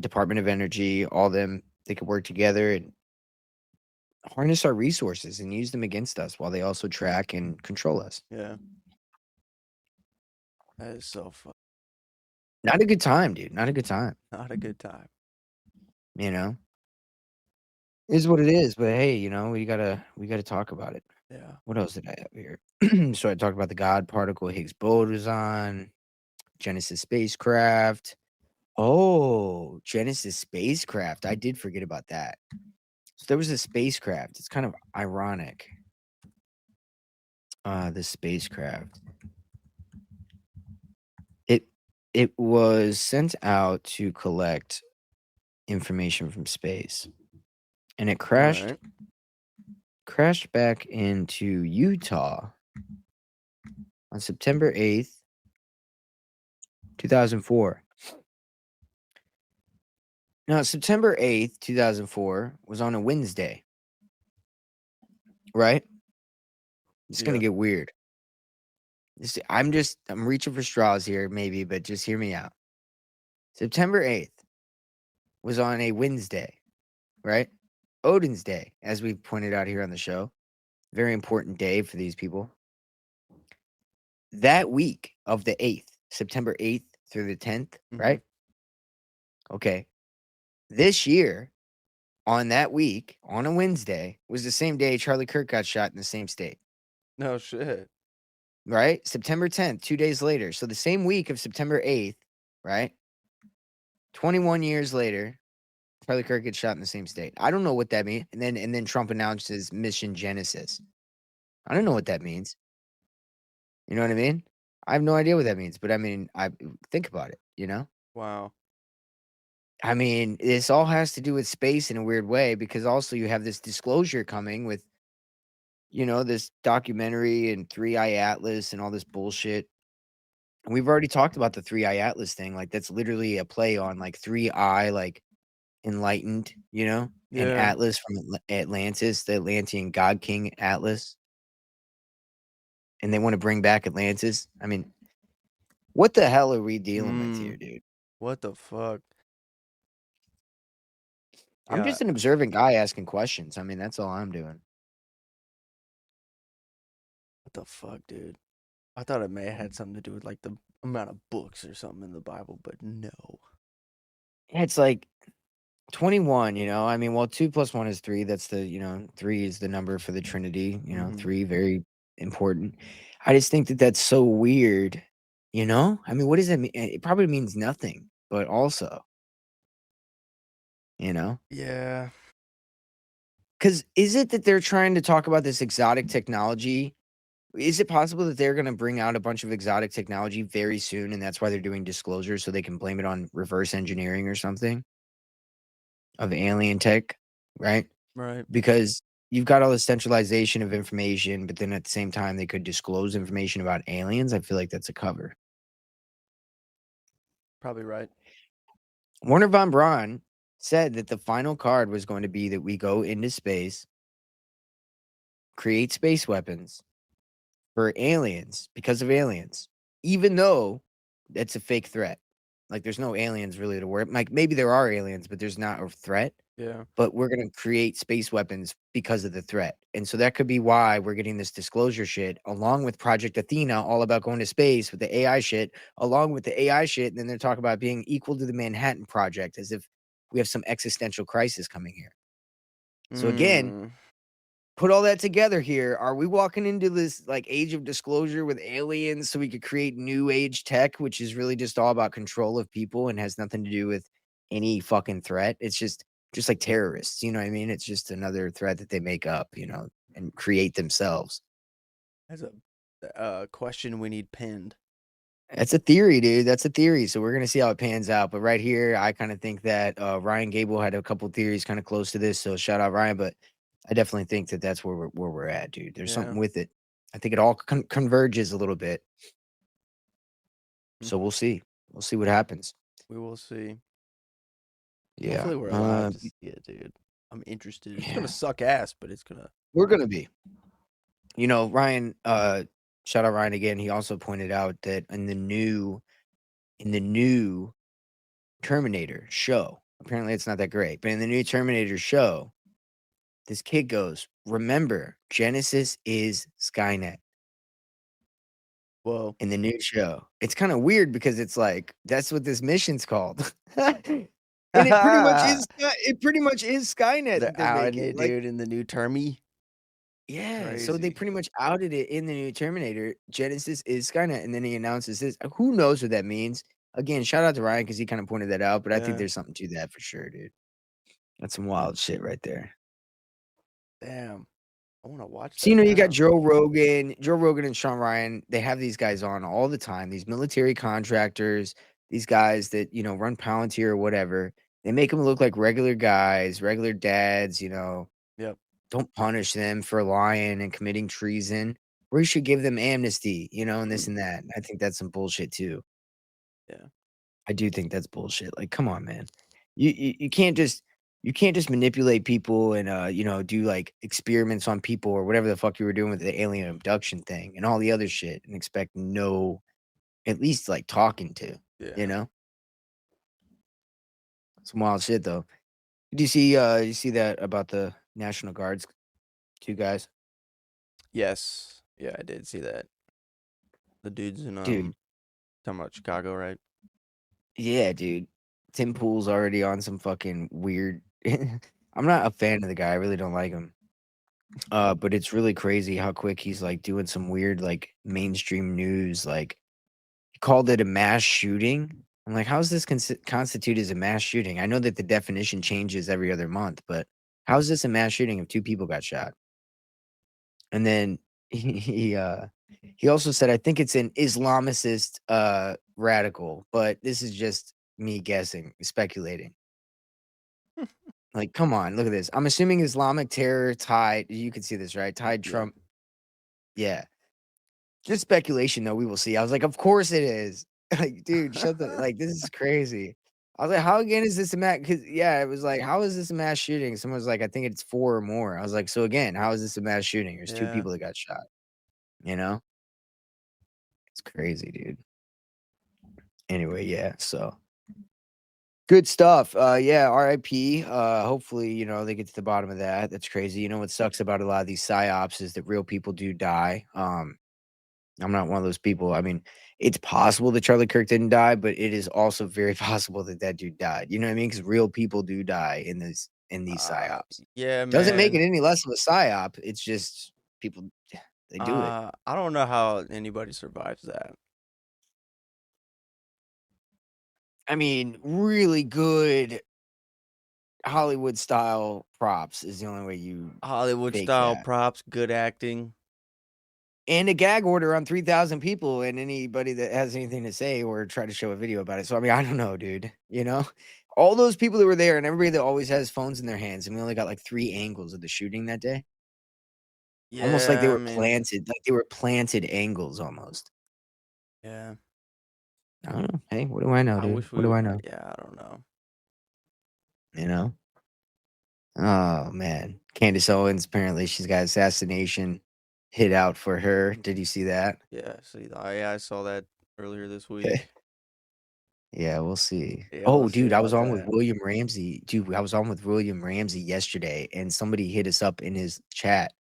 Speaker 1: Department of Energy. All them they could work together and harness our resources and use them against us, while they also track and control us.
Speaker 2: Yeah. That is so fun.
Speaker 1: Not a good time, dude. Not a good time.
Speaker 2: Not a good time.
Speaker 1: You know, it is what it is. But hey, you know, we gotta talk about it.
Speaker 2: Yeah.
Speaker 1: What else did I have here? So I talked about the God particle, Higgs boson, Genesis spacecraft. Oh, Genesis spacecraft. I did forget about that. So there was a spacecraft. It's kind of ironic. The spacecraft. It it was sent out to collect information from space, and it
Speaker 2: All
Speaker 1: crashed
Speaker 2: right.
Speaker 1: crashed back into Utah on September 8th, 2004. Now, September 8th, 2004 was on a Wednesday, right? It's going to
Speaker 2: Yeah.
Speaker 1: get weird. I'm reaching for straws here, maybe, but just hear me out. September 8th was on a Wednesday, right? Odin's Day, as we pointed out here on the show. Very important day for these people. That week of the 8th, September 8th through the 10th,
Speaker 2: Mm-hmm.
Speaker 1: right? Okay. This year, on that week, on a Wednesday, was the same day Charlie Kirk got shot in the same state.
Speaker 2: No shit.
Speaker 1: Right? September 10th, 2 days later. So the same week of September 8th, right? 21 years later, Charlie Kirk gets shot in the same state. I don't know what that means. And then Trump announces Mission Genesis. I don't know what that means. You know what I mean? I have no idea what that means, but I mean, I think about it, you know?
Speaker 2: Wow.
Speaker 1: I mean, this all has to do with space in a weird way because also you have this disclosure coming with, this documentary and 3-Eye Atlas and all this bullshit. And we've already talked about the 3-Eye Atlas thing. Like, that's literally a play on like 3-Eye, like enlightened, and
Speaker 2: Yeah.
Speaker 1: Atlas from Atlantis, the Atlantean god king Atlas. And they want to bring back Atlantis. I mean, what the hell are we dealing with here, dude?
Speaker 2: What the fuck?
Speaker 1: I'm
Speaker 2: Yeah.
Speaker 1: just an observant guy asking questions. I mean, that's all I'm doing.
Speaker 2: What the fuck, dude? I thought it may have had something to do with like the amount of books or something in the Bible, but no.
Speaker 1: Yeah, it's like 21, I mean, well, 2 plus 1 is 3. That's the, 3 is the number for the Trinity,
Speaker 2: Mhm.
Speaker 1: 3, very important. I just think that that's so weird, I mean, what does that mean? It probably means nothing, but also,
Speaker 2: Yeah.
Speaker 1: because is it that they're trying to talk about this exotic technology? Is it possible that they're going to bring out a bunch of exotic technology very soon, and that's why they're doing disclosure so they can blame it on reverse engineering or something of alien tech, right?
Speaker 2: Right.
Speaker 1: Because you've got all this centralization of information, but then at the same time, they could disclose information about aliens. I feel like that's a cover.
Speaker 2: Probably right.
Speaker 1: Werner von Braun said that the final card was going to be that we go into space, create space weapons for aliens because of aliens, even though that's a fake threat. Like, there's no aliens really to worry. Like, maybe there are aliens, but there's not a threat.
Speaker 2: Yeah.
Speaker 1: But we're gonna create space weapons because of the threat. And so that could be why we're getting this disclosure shit, along with Project Athena, all about going to space with the AI shit, along with the AI shit, and then they're talking about being equal to the Manhattan Project, as if we have some existential crisis coming here. So again,
Speaker 2: Mm.
Speaker 1: put all that together here. Are we walking into this like age of disclosure with aliens so we could create new age tech, which is really just all about control of people and has nothing to do with any fucking threat? It's just like terrorists, you know what I mean? It's just another threat that they make up, and create themselves.
Speaker 2: That's a question we need pinned.
Speaker 1: That's a theory, dude. That's a theory. So we're gonna see how it pans out. But right here, I kind of think that Ryan Gable had a couple theories kind of close to this. So shout out Ryan, but I definitely think that that's where we're at, dude. There's
Speaker 2: Yeah.
Speaker 1: something with it. I think it all converges a little bit.
Speaker 2: Mm.
Speaker 1: So we'll see. We'll see what happens.
Speaker 2: We will see.
Speaker 1: Yeah.
Speaker 2: Hopefully we're alive to see it, dude. I'm interested. It's
Speaker 1: Yeah.
Speaker 2: gonna suck ass, but it's gonna.
Speaker 1: We're gonna be. Ryan, shout out Ryan again. He also pointed out that in the new Terminator show, apparently it's not that great, but in the new Terminator show, this kid goes, "Remember, Genesis is Skynet."
Speaker 2: Whoa.
Speaker 1: In the new show. It's kind of weird because it's like that's what this mission's called. And it pretty much is Skynet
Speaker 2: They're
Speaker 1: that they're
Speaker 2: outing
Speaker 1: making.
Speaker 2: it,
Speaker 1: Like,
Speaker 2: dude, in the new termy.
Speaker 1: yeah, so they
Speaker 2: Crazy.
Speaker 1: pretty much outed it in the new Terminator. Genesis is Skynet, and then he announces this. Who knows what that means? Again, shout out to Ryan because he kind of pointed that out, but I think
Speaker 2: Yeah.
Speaker 1: there's something to that for sure, dude. That's some wild shit right there.
Speaker 2: Damn. I want to watch
Speaker 1: So,
Speaker 2: that
Speaker 1: you got
Speaker 2: now.
Speaker 1: Joe Rogan and Sean Ryan. They have these guys on all the time, these military contractors, these guys that, run Palantir or whatever. They make them look like regular guys, regular dads,
Speaker 2: Yep.
Speaker 1: don't punish them for lying and committing treason. We should give them amnesty, and this and that. I think that's some bullshit too.
Speaker 2: Yeah.
Speaker 1: I do think that's bullshit. Like, come on, man. You can't just manipulate people and do like experiments on people or whatever the fuck you were doing with the alien abduction thing and all the other shit and expect no at least like talking to,
Speaker 2: Yeah.
Speaker 1: Some wild shit though. Did you see that about the National Guards, 2 guys?
Speaker 2: Yes. Yeah, I did see that. The dudes in
Speaker 1: Dude,
Speaker 2: talking about Chicago, right?
Speaker 1: yeah, dude. Tim Pool's already on some fucking weird I'm not a fan of the guy. I really don't like him. But it's really crazy how quick he's like doing some weird like mainstream news. Like he called it a mass shooting. I'm like, how is this constituted as a mass shooting? I know that the definition changes every other month, but how is this a mass shooting if 2 people got shot? And then he also said, I think it's an Islamicist radical, but this is just me guessing, speculating. Like, come on, look at this. I'm assuming Islamic terror tied. You can see this, right? Tied
Speaker 2: Yeah.
Speaker 1: Trump. Yeah. Just speculation, though. We will see. I was like, of course it is. Like, dude, shut the like. This is crazy. I was like, how again is this a mass? Because yeah, it was like, how is this a mass shooting? Someone was like, I think it's 4 or more. I was like, so again, how is this a mass shooting? There's 2
Speaker 2: Yeah.
Speaker 1: people that got shot. You know, it's crazy, dude. Anyway, yeah. So good stuff. Yeah, RIP. Hopefully, you know, they get to the bottom of that. That's crazy. You know what sucks about a lot of these psyops is that real people do die. I'm not one of those people. I mean, it's possible that Charlie Kirk didn't die, but it is also very possible that that dude died. You know what I mean? Because real people do die in these psyops.
Speaker 2: Yeah,
Speaker 1: Doesn't make it
Speaker 2: man.
Speaker 1: any less of a psyop. It's just people they do it.
Speaker 2: I don't know how anybody survives that.
Speaker 1: I mean, really good Hollywood style props is the only way you
Speaker 2: Hollywood
Speaker 1: fake
Speaker 2: style
Speaker 1: that.
Speaker 2: props, good acting.
Speaker 1: And a gag order on 3,000 people and anybody that has anything to say or try to show a video about it. So I mean, I don't know, dude. You know, all those people that were there and everybody that always has phones in their hands, and we only got like 3 angles of the shooting that day. Almost like they
Speaker 2: Yeah, I
Speaker 1: were
Speaker 2: mean,
Speaker 1: planted, like they were planted angles almost.
Speaker 2: yeah.
Speaker 1: I don't know. Hey, what do I know,
Speaker 2: I
Speaker 1: dude?
Speaker 2: wish
Speaker 1: What
Speaker 2: we.
Speaker 1: do I know?
Speaker 2: Yeah, I don't know.
Speaker 1: You know? Oh man. Candace Owens, apparently she's got assassination hit out for her. Did you see that?
Speaker 2: Yeah, see, I saw that earlier this week.
Speaker 1: Yeah, we'll see.
Speaker 2: Yeah,
Speaker 1: Oh,
Speaker 2: we'll see
Speaker 1: dude, I was
Speaker 2: about
Speaker 1: on with
Speaker 2: that.
Speaker 1: William Ramsey. Dude, I was on with William Ramsey yesterday, and somebody hit us up in his chat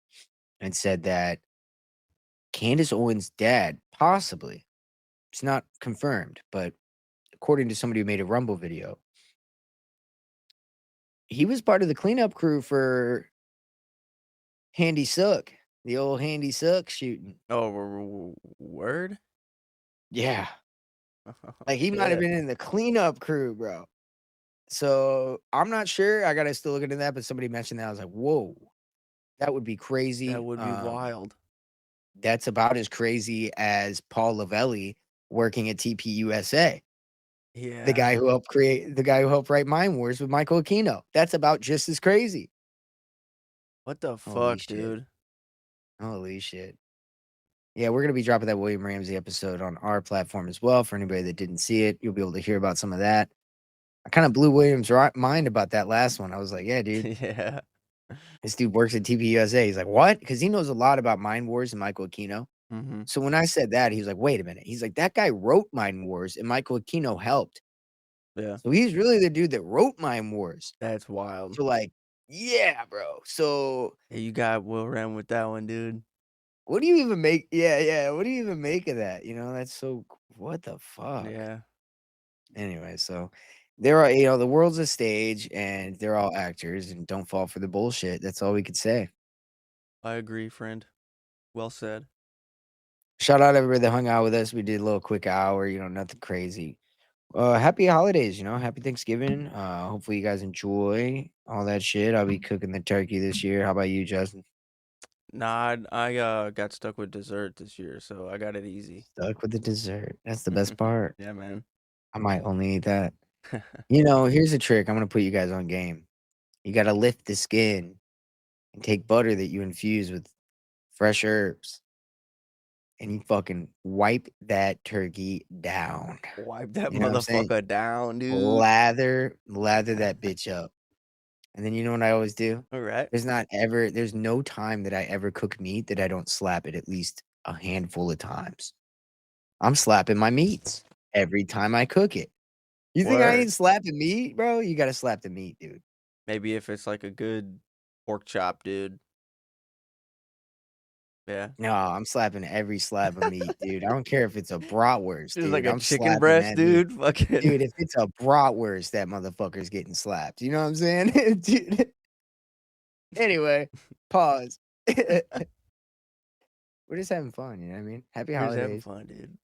Speaker 1: and said that Candace Owens' dad, possibly, it's not confirmed, but according to somebody who made a Rumble video, he was part of the cleanup crew for Handy Suck, the old Handy Suck shooting.
Speaker 2: Oh, word?
Speaker 1: Yeah. Like he might have
Speaker 2: Shit,
Speaker 1: been in the cleanup crew, bro. So I'm not sure. I gotta still look into that, but somebody mentioned that. I was like, whoa, that would be
Speaker 2: that
Speaker 1: crazy.
Speaker 2: would be wild.
Speaker 1: That's about as crazy as Paul Lavelli working at TPUSA,
Speaker 2: Yeah.
Speaker 1: the guy who helped write Mind Wars with Michael Aquino. That's about just as crazy.
Speaker 2: What the
Speaker 1: Holy
Speaker 2: fuck,
Speaker 1: shit.
Speaker 2: dude?
Speaker 1: Holy shit. Yeah, we're gonna be dropping that William Ramsey episode on our platform as well. For anybody that didn't see it, you'll be able to hear about some of that. I kind of blew William's mind about that last one. I was like, yeah, dude,
Speaker 2: Yeah.
Speaker 1: this dude works at TPUSA. He's like, what? Because he knows a lot about Mind Wars and Michael Aquino.
Speaker 2: Mm-hmm.
Speaker 1: So when I said that, he was like, wait a minute. He's like, that guy wrote Mind Wars and Michael Aquino helped.
Speaker 2: Yeah.
Speaker 1: So he's really the dude that wrote Mind Wars.
Speaker 2: That's wild.
Speaker 1: So like, yeah, bro. So
Speaker 2: Yeah, you got Will ran with that one, dude.
Speaker 1: what do you even make? Yeah, yeah. What do you even make of that? You know, that's so, what the fuck?
Speaker 2: Yeah.
Speaker 1: Anyway, so there are, you know, the world's a stage and they're all actors and don't fall for the bullshit. That's all we could say.
Speaker 2: I agree, friend. Well said.
Speaker 1: Shout out everybody that hung out with us. We did a little quick hour, you know, nothing crazy. Happy holidays, you know, happy Thanksgiving. Hopefully you guys enjoy all that shit. I'll be cooking the turkey this year. How about you, Justin?
Speaker 2: Nah, I got stuck with dessert this year, so I got it easy.
Speaker 1: Stuck with the dessert. That's the best part.
Speaker 2: Yeah, man.
Speaker 1: I might only eat that. You know, here's a trick. I'm gonna put you guys on game. You gotta lift the skin and take butter that you infuse with fresh herbs, and you fucking wipe that turkey down.
Speaker 2: Wipe that
Speaker 1: You know what I'm saying?
Speaker 2: motherfucker down, dude.
Speaker 1: Lather that bitch up. And then you know what I always do?
Speaker 2: All right.
Speaker 1: There's no time that I ever cook meat that I don't slap it at least a handful of times. I'm slapping my meats every time I cook it. You think I
Speaker 2: Word.
Speaker 1: ain't slapping meat, bro? You gotta slap the meat, dude.
Speaker 2: Maybe if it's like a good pork chop, dude. Yeah.
Speaker 1: No, I'm slapping every slab of meat, dude. I don't care if it's a bratwurst,
Speaker 2: Just like
Speaker 1: dude.
Speaker 2: a
Speaker 1: I'm
Speaker 2: chicken
Speaker 1: slapping
Speaker 2: breast,
Speaker 1: that meat.
Speaker 2: dude. Fucking.
Speaker 1: Dude, if it's a bratwurst, that motherfucker's getting slapped. You know what I'm saying? Dude. Anyway, pause. We're just having fun, you know what I mean? Happy
Speaker 2: We're just having
Speaker 1: holidays.
Speaker 2: fun, dude.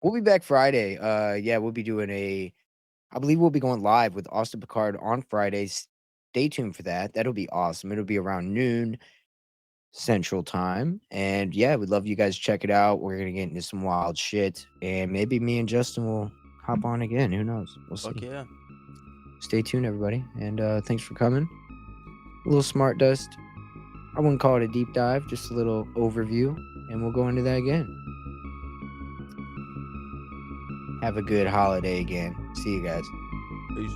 Speaker 1: We'll be back Friday. Yeah, we'll be doing I believe we'll be going live with Austin Picard on Fridays. Stay tuned for that. That'll be awesome. It'll be around noon Central Time. And yeah, we'd love you guys to check it out. We're gonna get into some wild shit. And maybe me and Justin will hop on again. Who knows? We'll see.
Speaker 2: Fuck yeah.
Speaker 1: Stay tuned, everybody. And thanks for coming. A little smart dust. I wouldn't call it a deep dive, just a little overview. And we'll go into that again. Have a good holiday again. See you guys.
Speaker 2: Peace.